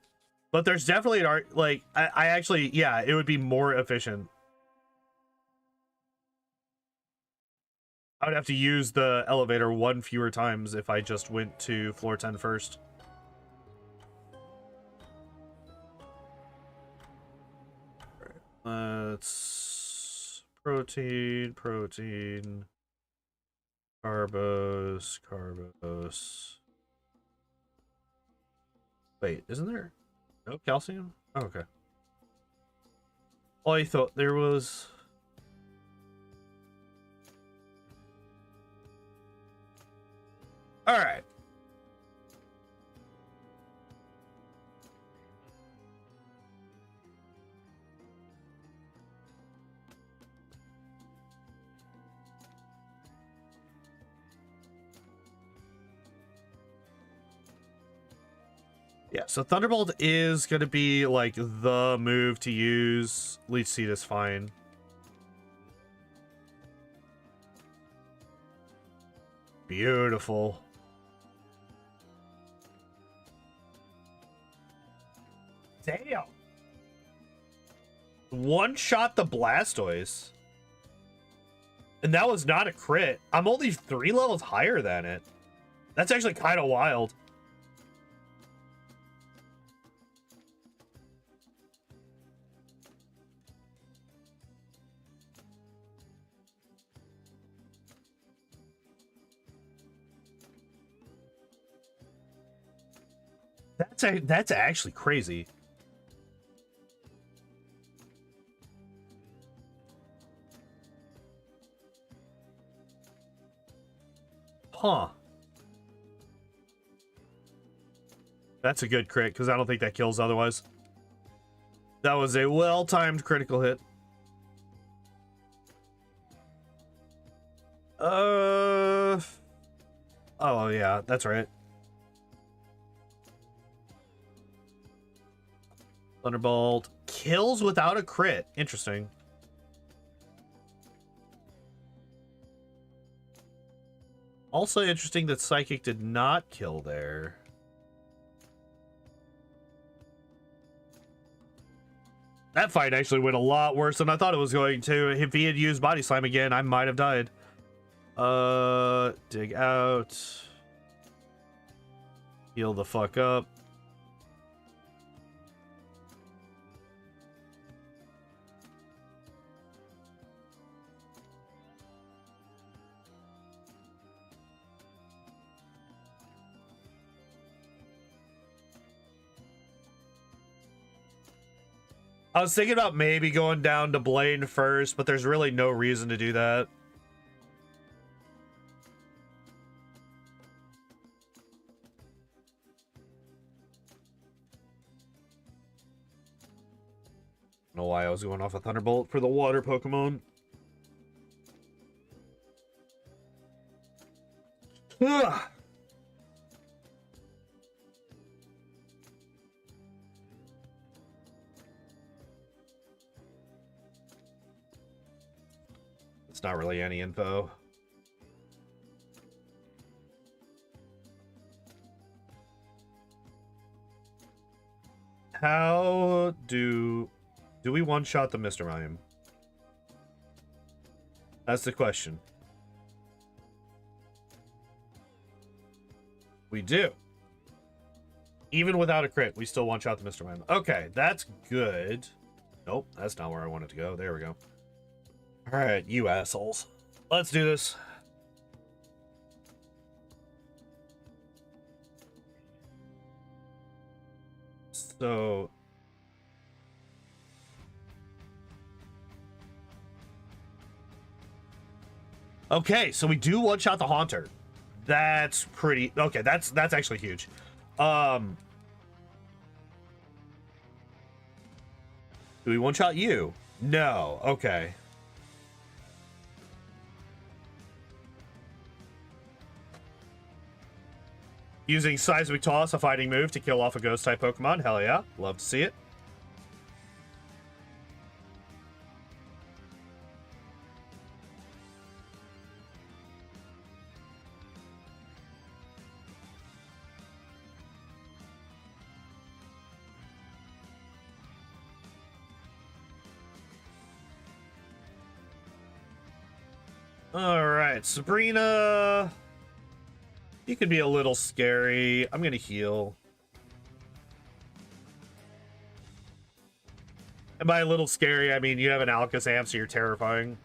But there's definitely an like I actually, yeah, it would be more efficient. I would have to use the elevator 1 fewer times if I just went to floor 10 first. Let's protein. Carbos. Wait, isn't there no calcium? Oh, okay. Oh, I thought there was. All right. Yeah, so Thunderbolt is going to be, like, the move to use. Leech Seed is fine. Beautiful. Damn. One-shot the Blastoise. And that was not a crit. I'm only 3 levels higher than it. That's actually kind of wild. That's actually crazy. Huh. That's a good crit, because I don't think that kills otherwise. That was a well-timed critical hit. Oh, yeah, that's right. Thunderbolt kills without a crit. Interesting. Also interesting that Psychic did not kill there. That fight actually went a lot worse than I thought it was going to. If he had used Body Slam again, I might have died. Dig out. Heal the fuck up. I was thinking about maybe going down to Blaine first, but there's really no reason to do that. I don't know why I was going off a Thunderbolt for the water Pokemon. Ugh. It's not really any info. How do we one-shot the Mr. Mime? That's the question. We do. Even without a crit, we still one-shot the Mr. Mime. Okay, that's good. Nope, that's not where I wanted to go. There we go. Alright, you assholes. Let's do this. So... okay, so we do one-shot the Haunter. That's pretty... okay, that's actually huge. Do we one-shot you? No. Okay. Using Seismic Toss, a fighting move, to kill off a Ghost-type Pokemon. Hell yeah. Love to see it. Alright, Sabrina. You could be a little scary. I'm gonna heal. And by a little scary, I mean you have an Alakazam, so you're terrifying.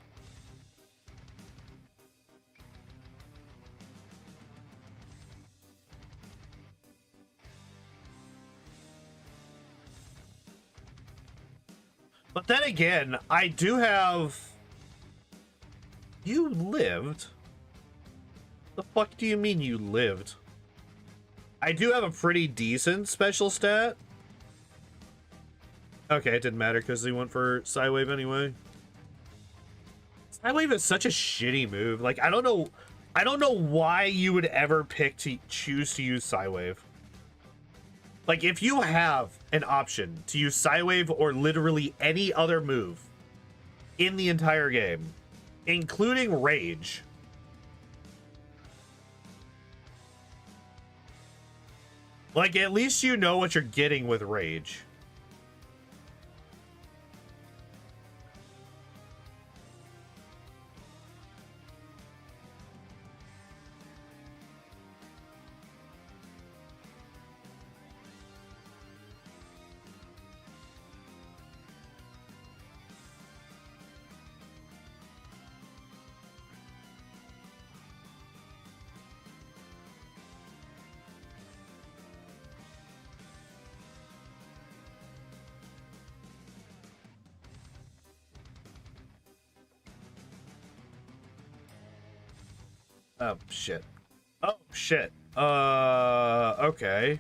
But then again, I do have... you lived? The fuck do you mean you lived? I do have a pretty decent special stat. Okay, it didn't matter because he went for Psywave anyway. Psywave is such a shitty move. Like, I don't know why you would ever choose to use Psywave. Like, if you have an option to use Psywave or literally any other move in the entire game, including Rage, like, at least you know what you're getting with Rage. Oh, shit. Oh, shit. Okay.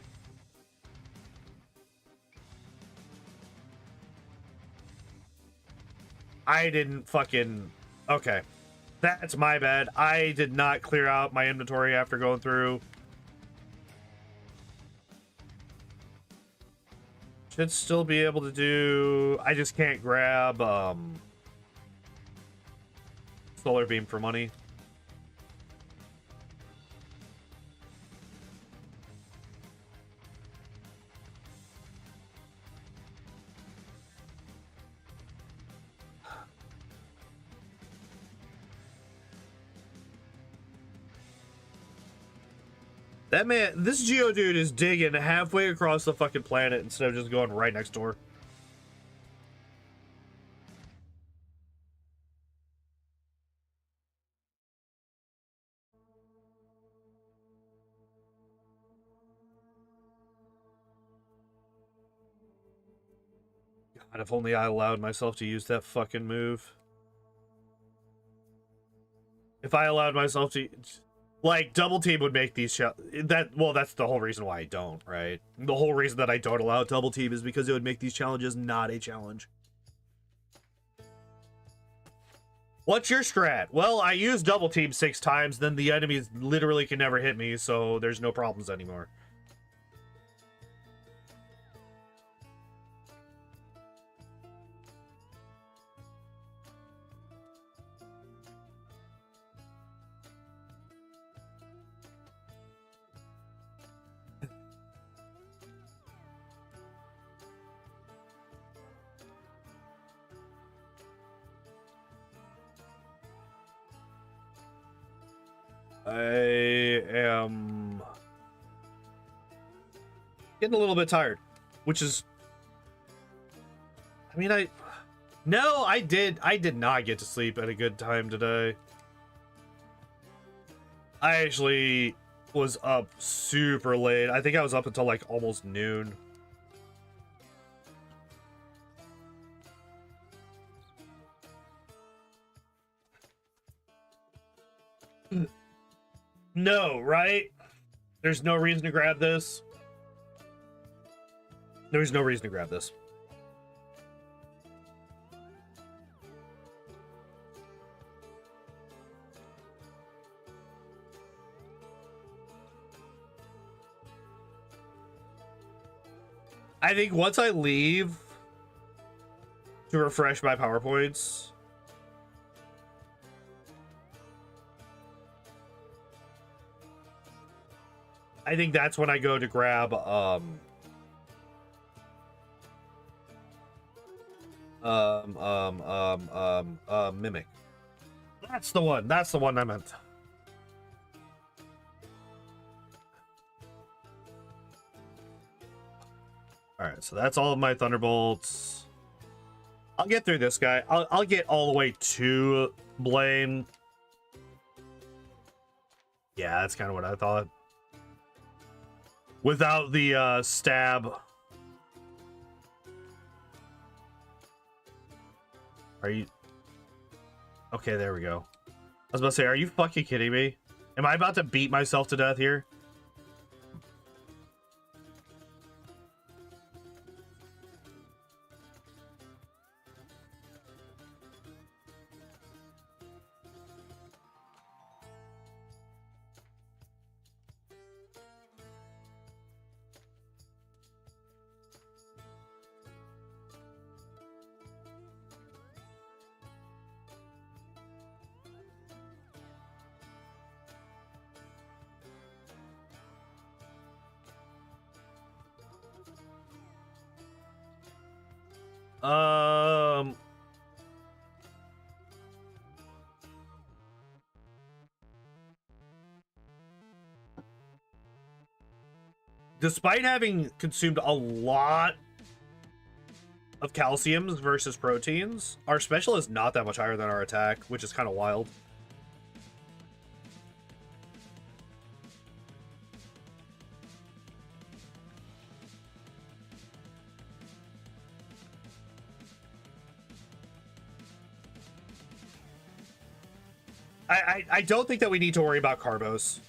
I didn't fucking... okay. That's my bad. I did not clear out my inventory after going through. Should still be able to do... I just can't grab, Solar Beam for money. That man, this Geodude is digging halfway across the fucking planet instead of just going right next door. God, if only I allowed myself to use that fucking move. If I allowed myself to... like, Double Team would make these... well, that's the whole reason why I don't, right? The whole reason that I don't allow Double Team is because it would make these challenges not a challenge. What's your strat? Well, I use Double Team 6 times, then the enemies literally can never hit me, so there's no problems anymore. I am getting a little bit tired, which is, I mean, I did not get to sleep at a good time today. I actually was up super late. I think I was up until like almost noon. No, right? There's no reason to grab this. There's no reason to grab this. I think once I leave to refresh my PowerPoints, I think that's when I go to grab Mimic. That's the one. That's the one I meant. All right, so that's all of my Thunderbolts. I'll get through this guy. I'll get all the way to Blaine. Yeah, that's kind of what I thought. Without the stab. Are you... Okay, there we go. I was about to say, are you fucking kidding me? Am I about to beat myself to death here? Despite having consumed a lot of calciums versus proteins, our special is not that much higher than our attack, which is kind of wild. I don't think that we need to worry about Carbos.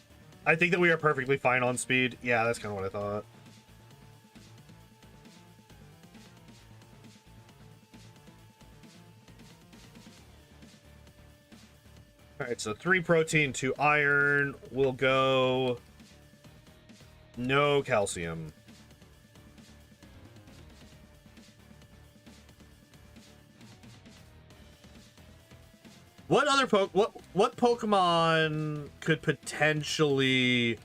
I think that we are perfectly fine on speed. Yeah, that's kind of what I thought. All right, so 3 protein, 2 iron. We'll go no calcium. What other what Pokemon could potentially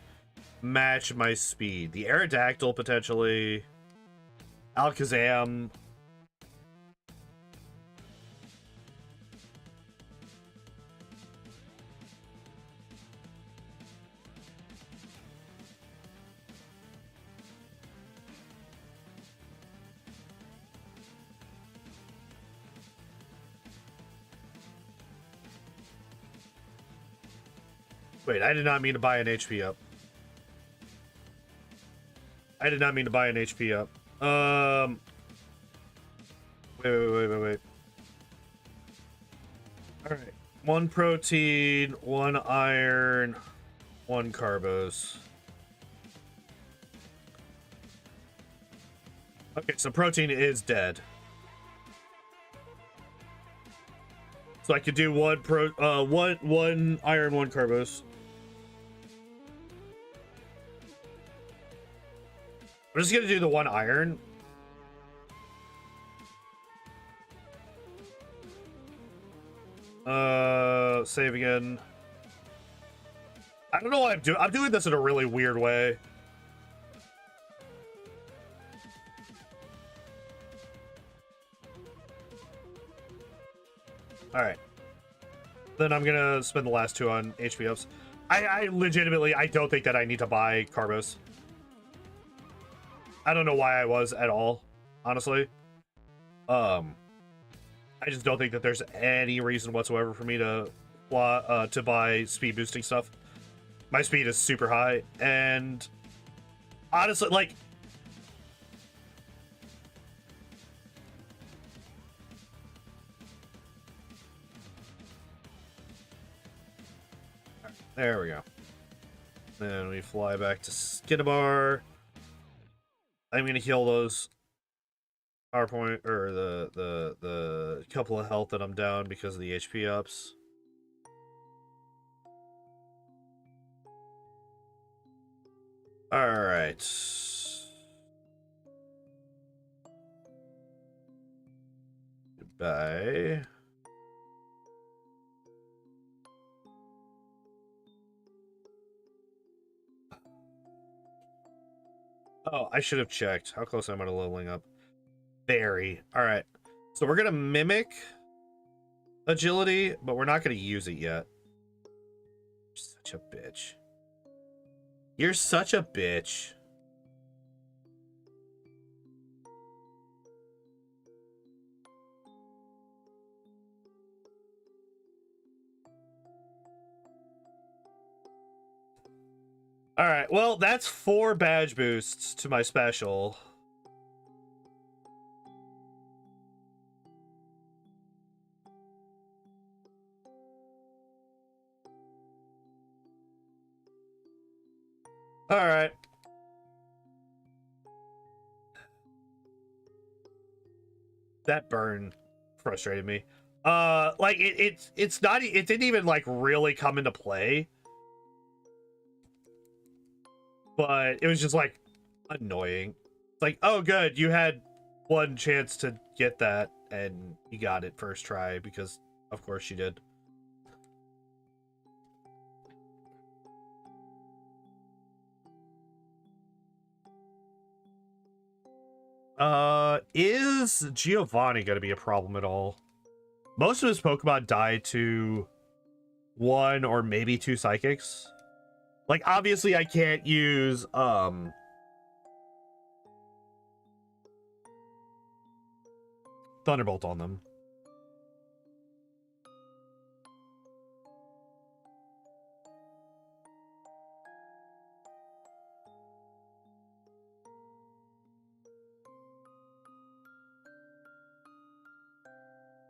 match my speed? The Aerodactyl potentially. Alakazam. Wait, I did not mean to buy an HP up. I did not mean to buy an HP up. Wait. All right. 1 protein, 1 iron, 1 carbos. Okay, so protein is dead. So I could do 1 iron, 1 carbos. I'm just gonna do the 1 iron. Save again. I don't know what I'm doing. I'm doing this in a really weird way. All right. Then I'm gonna spend the last 2 on HP ups. I legitimately, I don't think that I need to buy Carbos. I don't know why I was at all, honestly. I just don't think that there's any reason whatsoever for me to buy speed boosting stuff. My speed is super high, and honestly, like, there we go. Then we fly back to Skidamar. I'm gonna heal those PowerPoint or the couple of health that I'm down because of the HP ups. All right. Goodbye. Oh, I should have checked. How close am I to leveling up? Very. All right. So we're gonna mimic agility, but we're not gonna use it yet. You're such a bitch. You're such a bitch. All right. Well, that's 4 badge boosts to my special. All right. That burn frustrated me. Like it's not, it didn't even like really come into play, but it was just like annoying. It's like, oh good, you had one chance to get that and you got it first try because of course you did. Is Giovanni gonna be a problem at all? Most of his Pokemon die to 1 or maybe 2 psychics. Like, obviously I can't use Thunderbolt on them.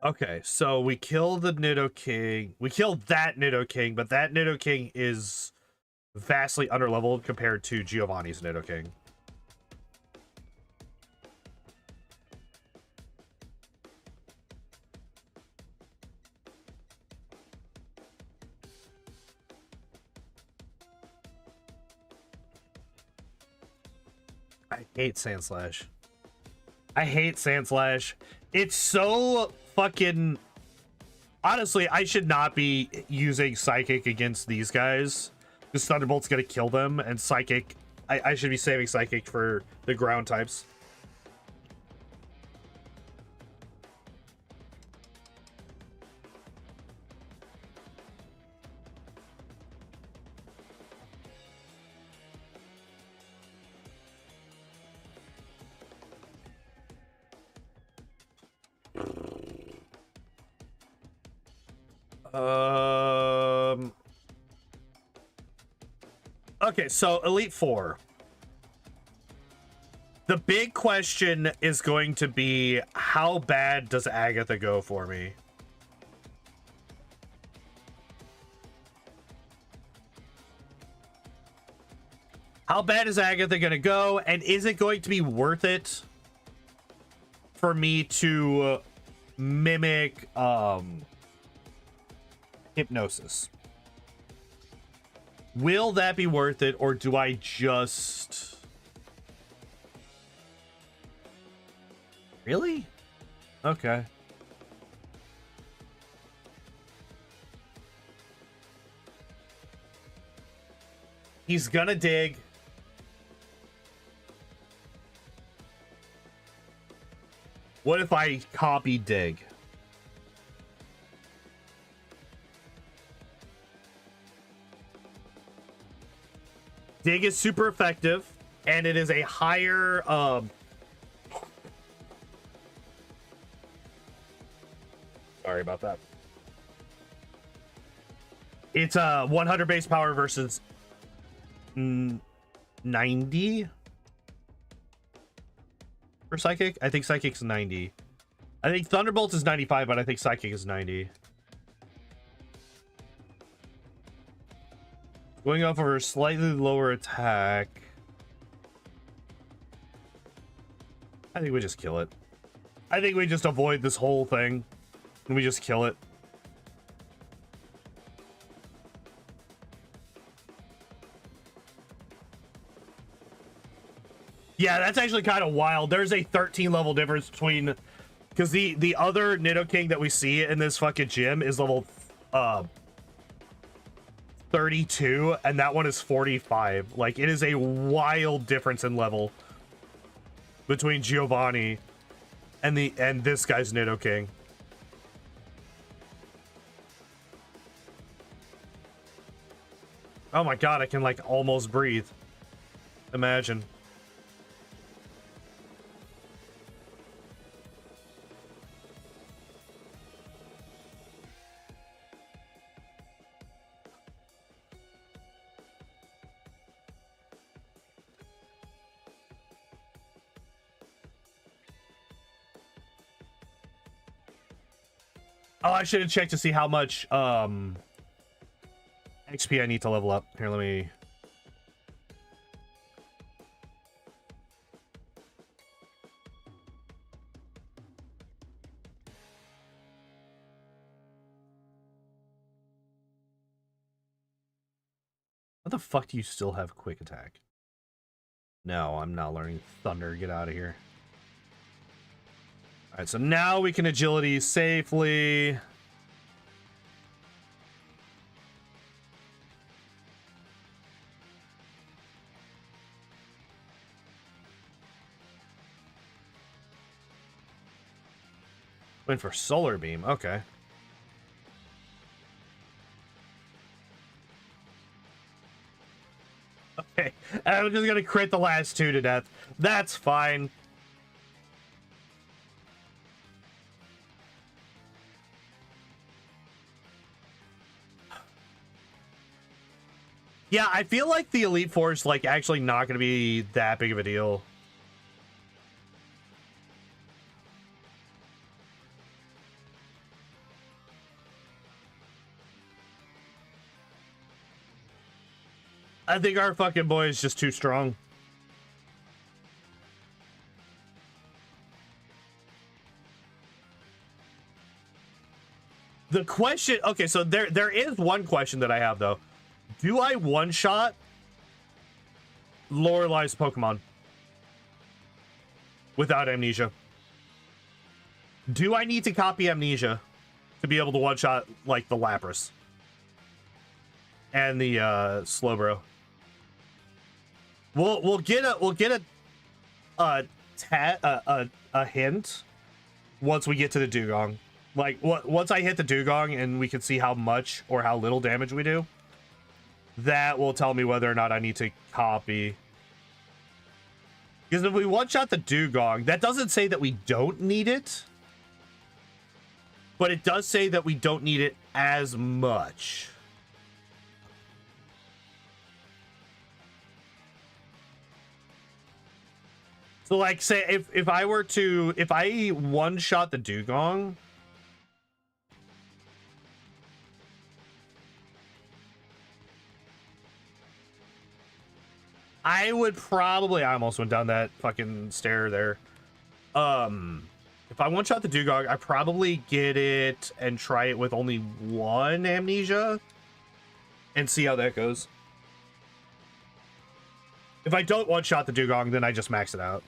Okay, so we kill the Nidoking. We killed that Nidoking, but that Nidoking is vastly underleveled compared to Giovanni's Nidoking. I hate Sandslash. I hate Sandslash. It's so fucking... Honestly, I should not be using Psychic against these guys. Because Thunderbolt's gonna kill them, and Psychic... I should be saving Psychic for the ground types. Okay, so Elite Four. The big question is going to be, how bad does Agatha go for me? How bad is Agatha going to go? And is it going to be worth it for me to mimic Hypnosis? Will that be worth it, or do I just... Really? Okay. He's gonna dig. What if I copy dig? Dig is super effective, and it is a higher sorry about that. It's 100 base power versus 90 for Psychic. I think Psychic's 90. I think Thunderbolt is 95, but I think Psychic is 90. Going off of her slightly lower attack. I think we just kill it. I think we just avoid this whole thing. And we just kill it. Yeah, that's actually kind of wild. There's a 13 level difference between... Because the other Nidoking that we see in this fucking gym is level 32, and that one is 45. Like, it is a wild difference in level between Giovanni and this guy's Nidoking. Oh my god, I can like almost breathe. Imagine. Oh, I should have checked to see how much XP I need to level up. Here, let me... What the fuck do you still have quick attack? No, I'm not learning Thunder. Get out of here. All right, so now we can agility safely. Went for Solar Beam. Okay. Okay, I'm just gonna crit the last two to death. That's fine. Yeah, I feel like the Elite Four is like actually not gonna be that big of a deal. I think our fucking boy is just too strong. The question, okay, so there is one question that I have though. Do I one-shot Lorelai's Pokemon without Amnesia? Do I need to copy Amnesia to be able to one-shot like the Lapras and the Slowbro? We'll get a hint once we get to the Dugong. Like once I hit the Dugong and we can see how much or how little damage we do, that will tell me whether or not I need to copy. Because if we one-shot the Dugong, that doesn't say that we don't need it, but it does say that we don't need it as much. So like say if I one-shot the Dugong, I would probably, I almost went down that fucking stair there. If I one-shot the Dugong, I probably get it and try it with only one Amnesia and see how that goes. If I don't one-shot the Dugong, then I just max it out.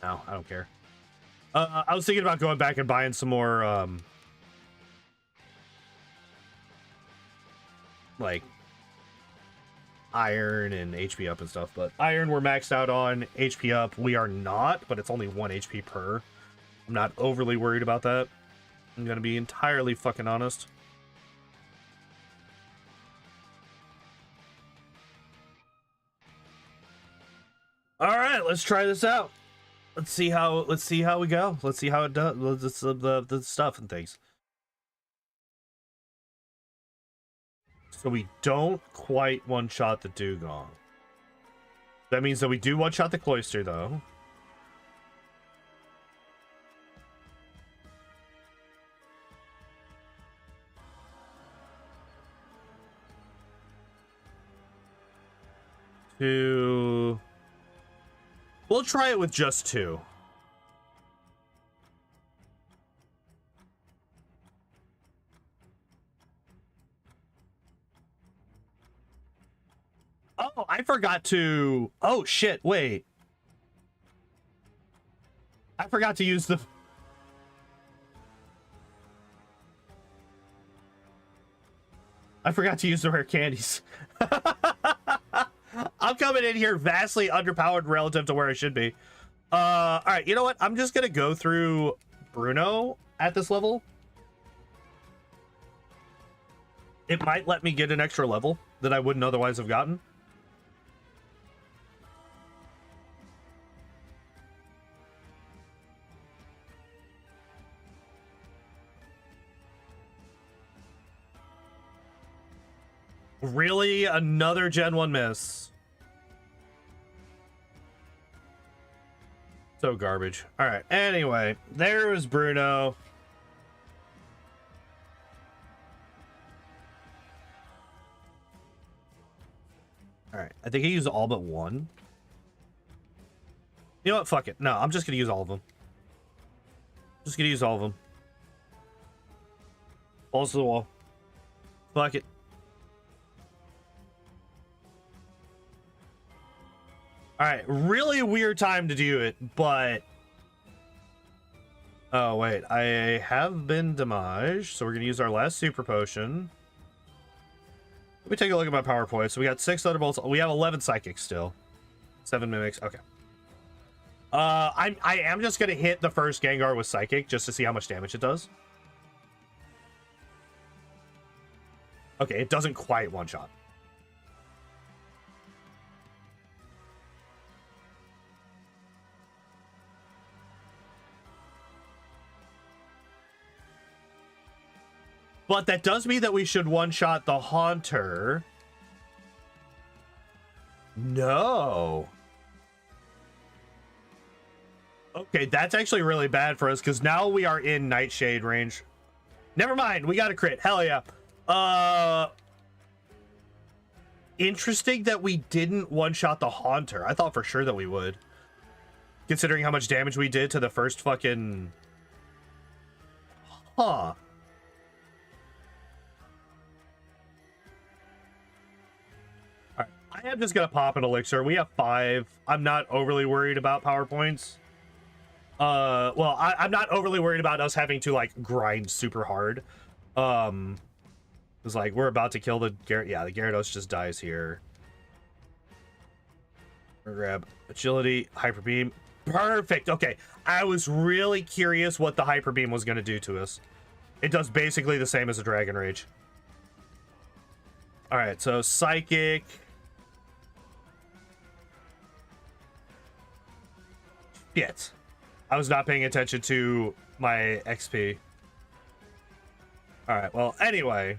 No, I don't care. I was thinking about going back and buying some more, like, iron and HP up and stuff, but iron we're maxed out on, HP up we are not, but it's only 1 HP per. I'm not overly worried about that. I'm gonna be entirely fucking honest. All right, let's try this out. Let's see how we go. Let's see how it does. The stuff and things. So we don't quite one-shot the Dugong. That means that we do one-shot the Cloyster, though. We'll try it with just 2. Oh, I forgot to... Oh, shit, wait. I forgot to use the... I forgot to use the rare candies. I'm coming in here vastly underpowered relative to where I should be. All right, you know what? I'm just going to go through Bruno at this level. It might let me get an extra level that I wouldn't otherwise have gotten. Really? Another Gen 1 miss. So garbage. All right. Anyway, there was Bruno. All right. I think he used all but 1. You know what? Fuck it. No, I'm just going to use all of them. Just going to use all of them. Balls to the wall. Fuck it. All right, really weird time to do it, but... Oh, wait. I have been damaged, so we're going to use our last super potion. Let me take a look at my power points. So we got 6 Thunderbolts. We have 11 Psychics still. 7 Mimics. Okay. I am just going to hit the first Gengar with Psychic just to see how much damage it does. Okay, it doesn't quite one-shot. But that does mean that we should one-shot the Haunter. No. Okay, that's actually really bad for us, because now we are in Nightshade range. Never mind, we got a crit. Hell yeah. Interesting that we didn't one-shot the Haunter. I thought for sure that we would. Considering how much damage we did to the first fucking... Huh. I am just gonna pop an elixir. We have 5. I'm not overly worried about power points. Well, I'm not overly worried about us having to like grind super hard. It's like we're about to kill the Gyarados. Yeah, the Gyarados just dies here. Grab agility, hyper beam. Perfect. Okay, I was really curious what the hyper beam was gonna do to us. It does basically the same as a Dragon Rage. All right, so psychic. Shit. I was not paying attention to my XP. Alright, well, anyway.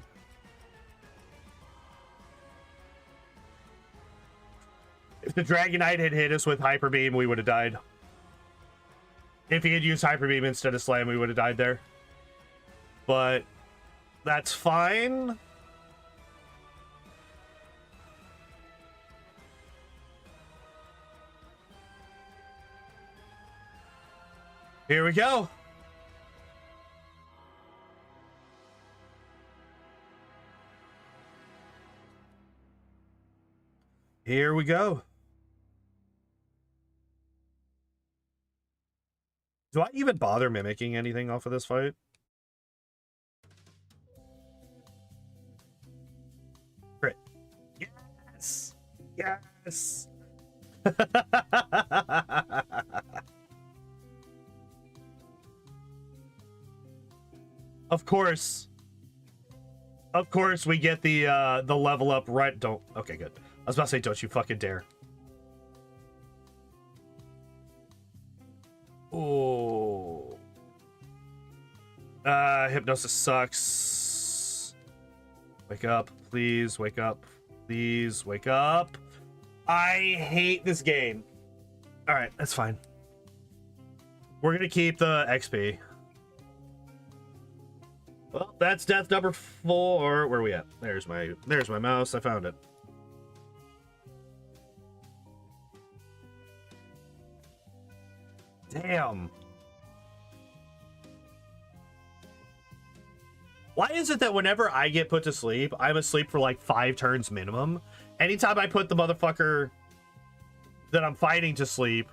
If the Dragonite had hit us with Hyper Beam, we would have died. If he had used Hyper Beam instead of Slam, we would have died there. But that's fine. Here we go. Here we go. Do I even bother mimicking anything off of this fight? Crit. Yes. Yes. Of course. Of course we get the level up right. Don't. Okay, good. I was about to say, don't you fucking dare. Oh. Hypnosis sucks. Wake up, please. Wake up. Please wake up. I hate this game. All right, that's fine. We're gonna keep the XP. Well, that's death number 4. Where are we at? There's my mouse. I found it. Damn. Why is it that whenever I get put to sleep, I'm asleep for like 5 turns minimum? Anytime I put the motherfucker that I'm fighting to sleep,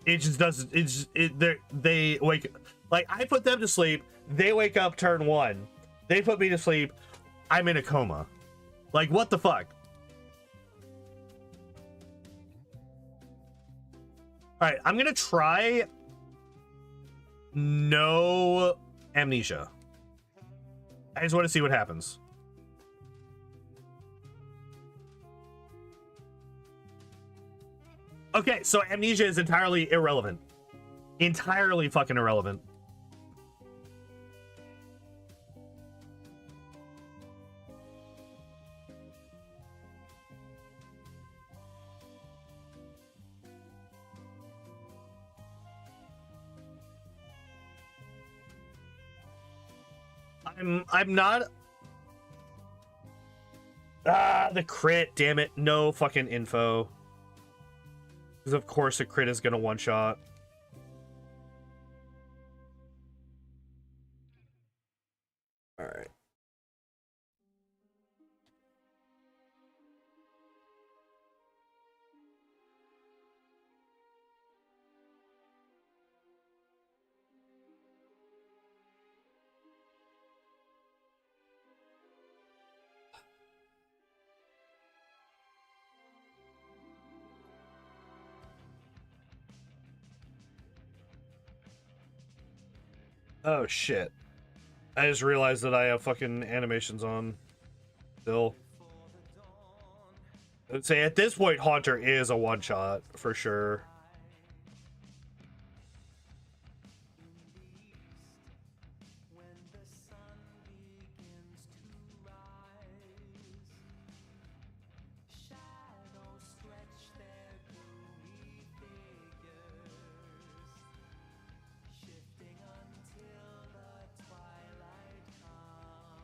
it just doesn't. They wake. Like, I put them to sleep, they wake up turn 1. They put me to sleep, I'm in a coma. Like, what the fuck? All right, I'm gonna try no amnesia. I just want to see what happens. Okay, so amnesia is entirely irrelevant. Entirely fucking irrelevant. I'm not. The crit, damn it. No fucking info. Because of course a crit is gonna one-shot. Alright. Oh shit. I just realized that I have fucking animations on still. I'd say at this point Haunter is a one-shot for sure.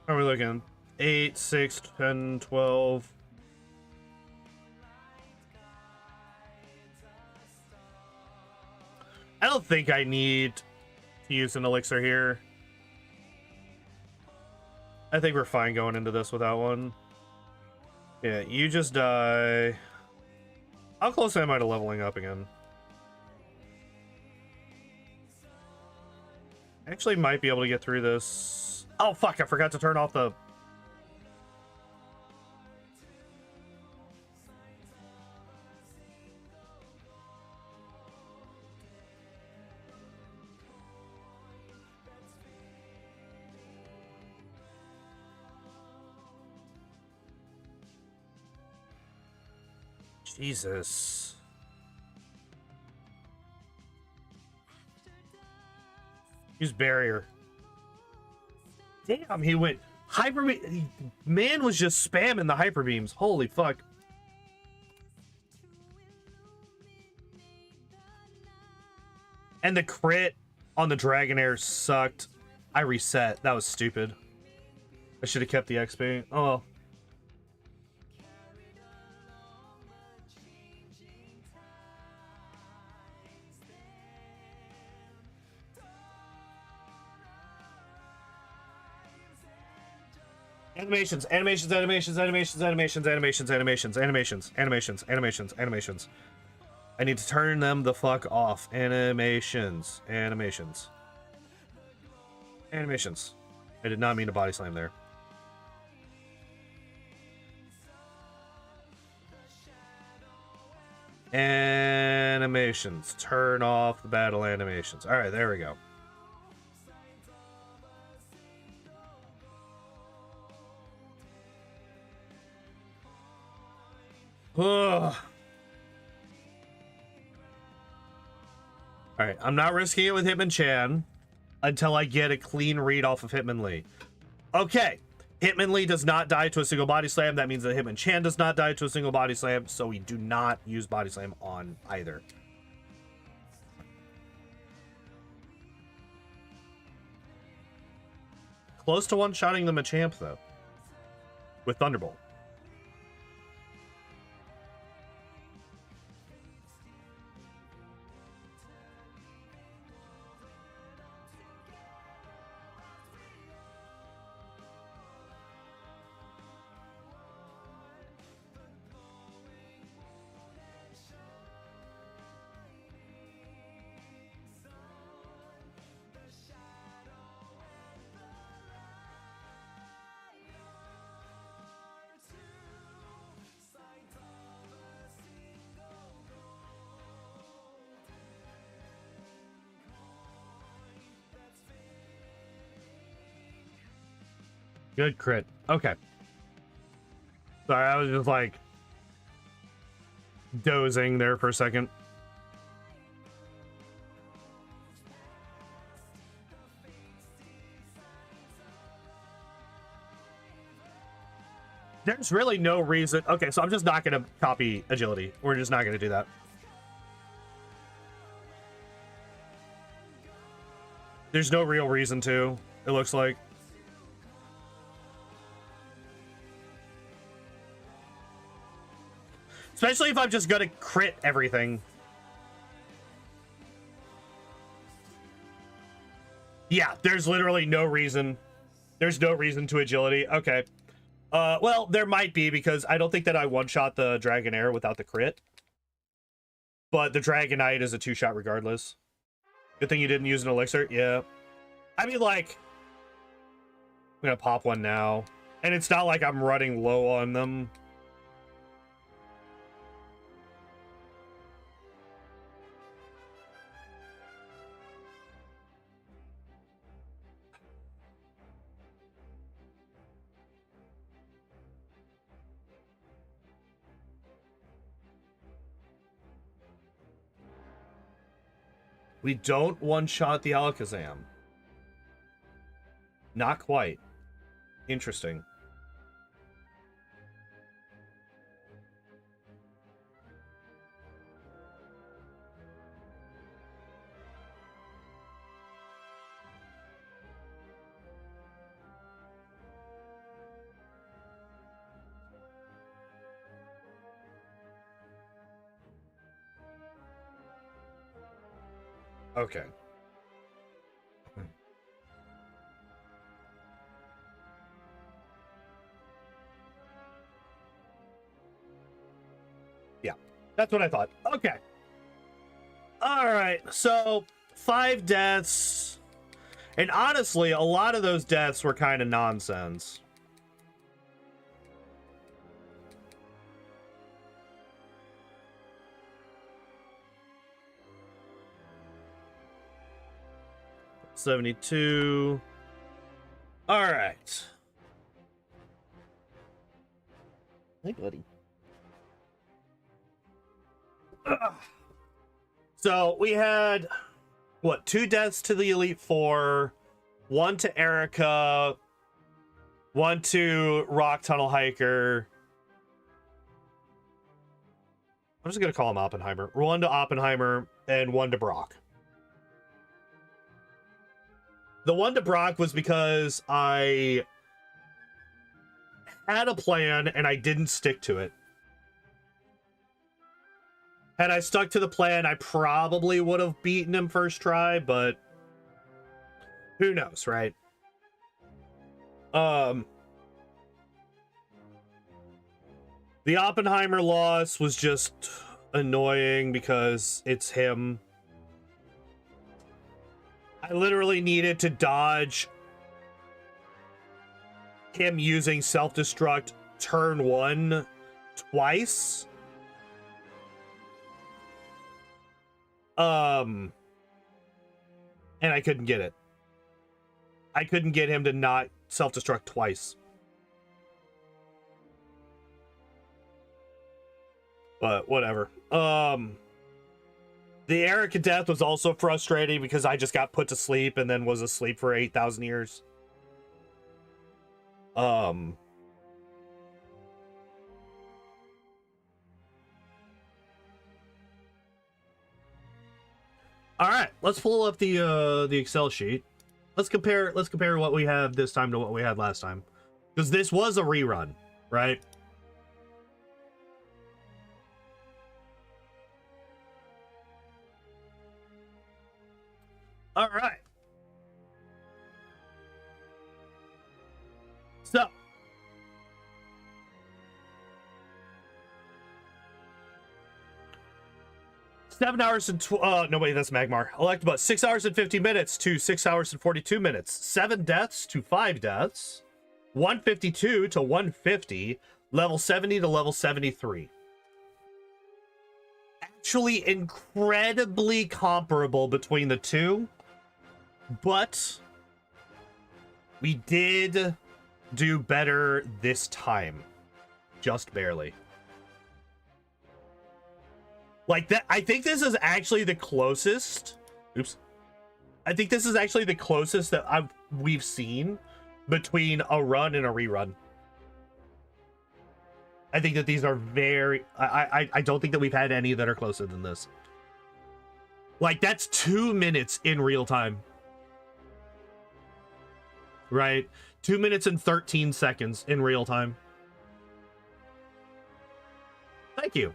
How are we looking? 8, 6, 10, 12. I don't think I need to use an elixir here. I think we're fine going into this without one. Yeah, you just die. How close am I to leveling up again? I actually might be able to get through this. Oh, fuck, I forgot to turn off the... Jesus. Use barrier. Damn, he went hyper beam. Man was just spamming the hyper beams. Holy fuck. And the crit on the Dragonair sucked. I reset. That was stupid. I should have kept the XP. Oh well. Animations, animations, animations, animations, animations, animations, animations, animations, animations, animations, animations. I need to turn them the fuck off. Animations, animations, animations. I did not mean to body slam there. Animations. Turn off the battle animations. All right, there we go. Ugh. All right, I'm not risking it with Hitmonchan until I get a clean read off of Hitmonlee. Okay, Hitmonlee does not die to a single body slam. That means that Hitmonchan does not die to a single body slam, so we do not use body slam on either. Close to one-shotting the Machamp, though, with Thunderbolt. Good crit. Okay. Sorry, I was just like dozing there for a second. There's really no reason. Okay, so I'm just not going to copy agility. We're just not going to do that. There's no real reason to, it looks like. Especially if I'm just gonna crit everything. Yeah, there's literally no reason. There's no reason to agility. Okay. Well, there might be, because I don't think that I one-shot the Dragonair without the crit. But the Dragonite is a two-shot regardless. Good thing you didn't use an elixir. Yeah. I mean, like, I'm gonna pop one now. And it's not like I'm running low on them. We don't one-shot the Alakazam. Not quite. Interesting. Okay. Yeah, that's what I thought. Okay. All right, so 5 deaths. And honestly, a lot of those deaths were kind of nonsense. $72. All right. Hey, buddy. Ugh. So we had, what, 2 deaths to the Elite Four, 1 to Erika, 1 to Rock Tunnel Hiker. I'm just going to call him Oppenheimer. 1 to Oppenheimer and 1 to Brock. The 1 to Brock was because I had a plan and I didn't stick to it. Had I stuck to the plan, I probably would have beaten him first try, but who knows, right? The Oppenheimer loss was just annoying because it's him. I literally needed to dodge him using self-destruct turn 1 twice. And I couldn't get it. I couldn't get him to not self-destruct twice. But whatever. The Erika death was also frustrating because I just got put to sleep and then was asleep for 8,000 years. All right, let's pull up the Excel sheet. Let's compare what we have this time to what we had last time, because this was a rerun, right? All right. So, $7 and no wait, that's Magmar. Electabuzz, 6 hours and 50 minutes to 6 hours and 42 minutes. 7 deaths to 5 deaths. 152 to 150. Level 70 to level 73. Actually incredibly comparable between the two, but we did do better this time. Just barely. Like that, I think this is actually the closest. Oops. I think this is actually the closest that we've seen between a run and a rerun. I think that these are very. I don't think that we've had any that are closer than this. Like that's 2 minutes in real time. Right? 2 minutes and 13 seconds in real time. Thank you.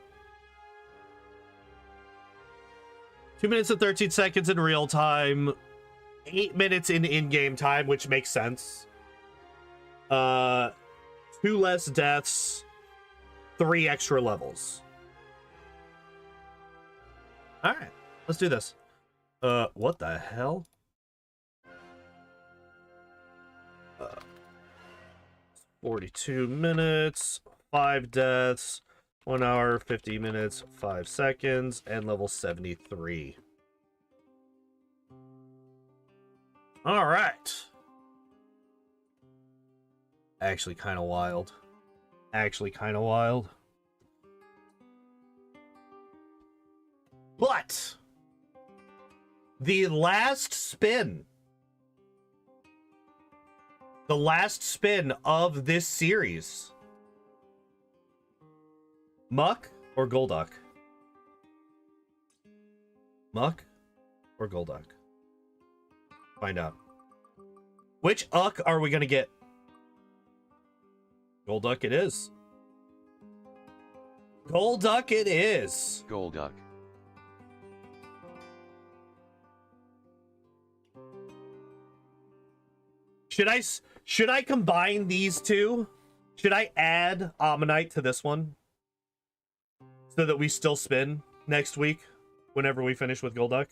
2 minutes and 13 seconds in real time. 8 minutes in-game time, which makes sense. 2 less deaths. 3 extra levels. All right, let's do this. What the hell? 42 minutes, 5 deaths, 1 hour, 50 minutes, 5 seconds, and level 73. All right. Actually kind of wild. But the last spin of this series, Muck or Golduck? Muck or Golduck? Find out. Which Uck are we gonna get? Golduck it is. Golduck it is. Golduck. Should I combine these two? Should I add Ammonite to this one? So that we still spin next week whenever we finish with Golduck?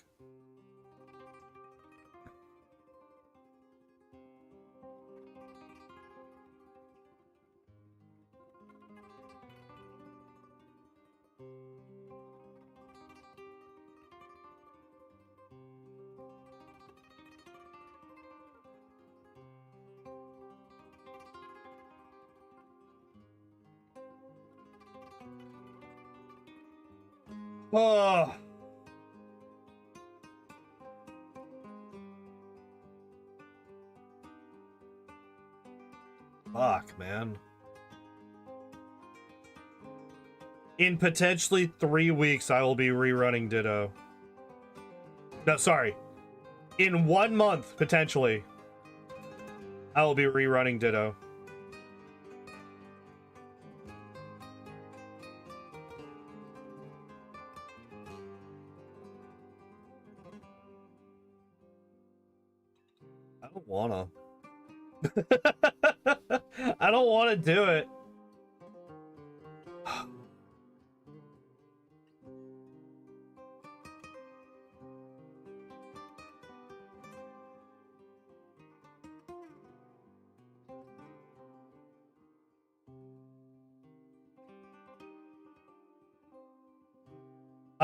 Oh. Fuck, man. In potentially 3 weeks, I will be rerunning Ditto. No, sorry. In 1 month, potentially, I will be rerunning Ditto. I don't wanna. I don't want to do it.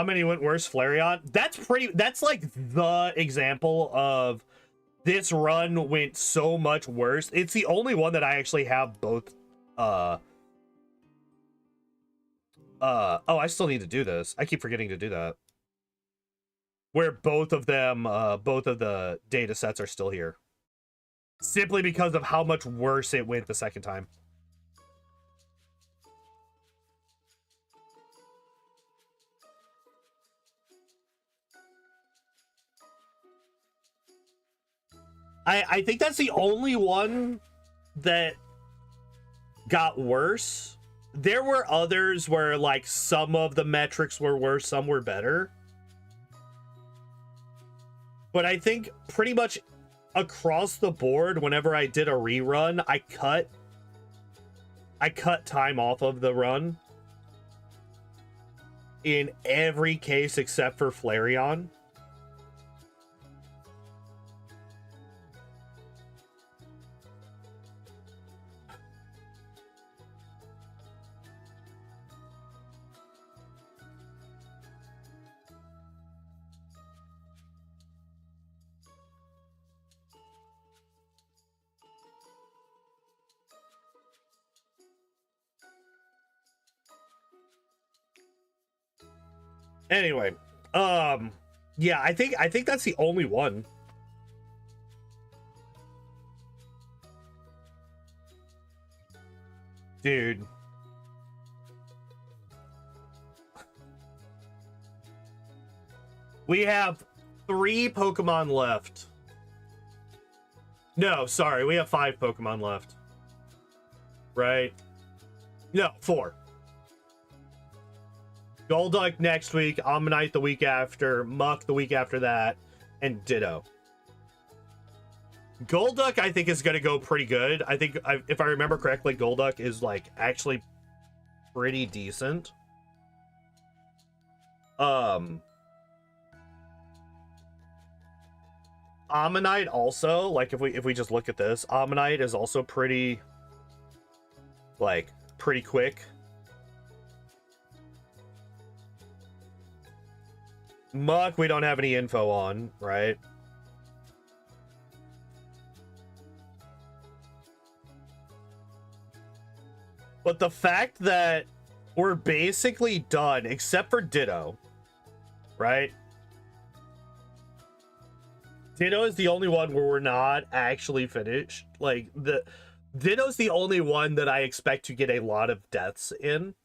How many went worse? Flareon? That's like the example of this run went so much worse. It's the only one that I actually have both. Oh, I still need to do this. I keep forgetting to do that. Where both of them, both of the data sets are still here. Simply because of how much worse it went the second time. I think that's the only one that got worse. There were others where, like, some of the metrics were worse, some were better. But I think pretty much across the board, whenever I did a rerun, I cut time off of the run. In every case except for Flareon. Anyway, yeah, I think that's the only one. Dude. We have 3 Pokemon left. No, sorry, we have 5 Pokemon left. Right? No, 4. Golduck next week, Ammonite the week after, Muck the week after that, and Ditto. Golduck, I think, is going to go pretty good. I think, if I remember correctly, Golduck is, like, actually pretty decent. Ammonite also, like, if we just look at this, Ammonite is also pretty, like, pretty quick. Muck, we don't have any info on, right? But the fact that we're basically done, except for Ditto, right? Ditto is the only one where we're not actually finished. Like, Ditto's the only one that I expect to get a lot of deaths in.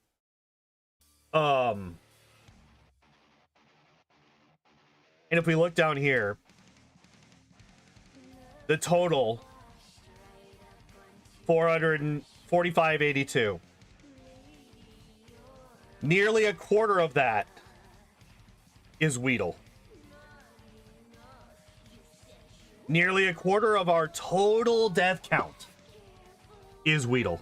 And if we look down here, the total 445.82. Nearly a quarter of that is Weedle. Nearly a quarter of our total death count is Weedle.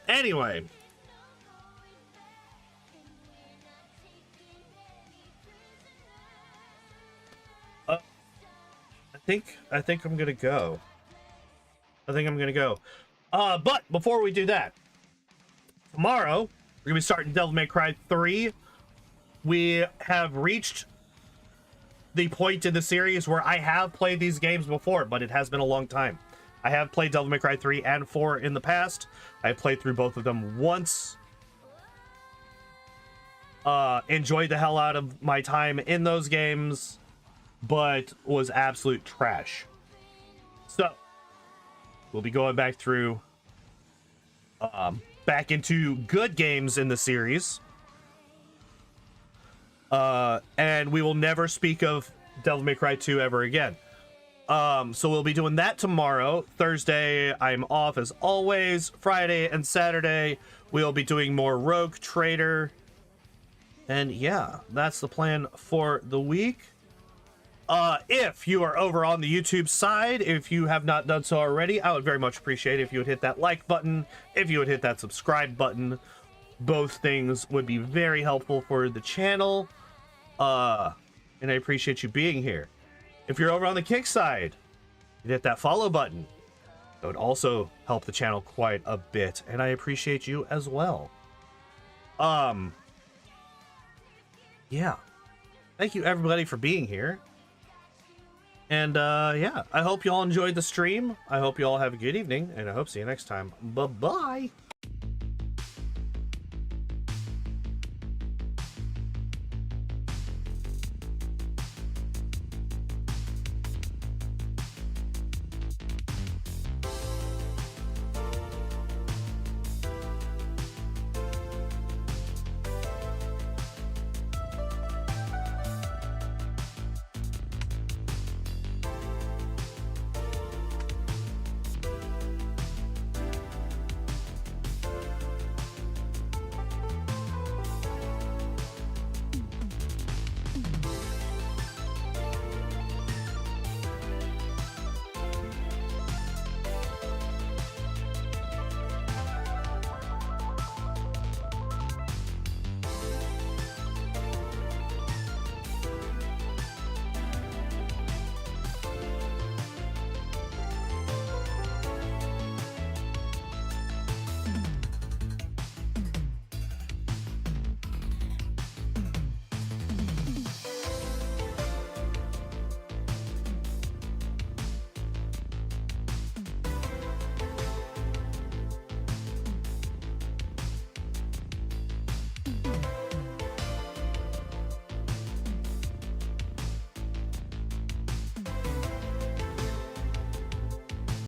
Anyway. I think I'm gonna go. But before we do that, tomorrow we're gonna be starting Devil May Cry 3. We have reached the point in the series where I have played these games before, but it has been a long time. I have played Devil May Cry 3 and 4 in the past. I played through both of them once. Enjoyed the hell out of my time in those games, but was absolute trash. So, we'll be going back through, back into good games in the series. And we will never speak of Devil May Cry 2 ever again. So we'll be doing that tomorrow. Thursday, I'm off as always. Friday and Saturday, we'll be doing more Rogue Trader. And yeah, that's the plan for the week. If you are over on the YouTube side, if you have not done so already, I would very much appreciate it if you would hit that like button, if you would hit that subscribe button. Both things would be very helpful for the channel. And I appreciate you being here. If you're over on the Kick side, you hit that follow button. That would also help the channel quite a bit, and I appreciate you as well. Yeah. Thank you everybody for being here. And yeah, I hope you all enjoyed the stream. I hope you all have a good evening, and I hope to see you next time. Bye-bye.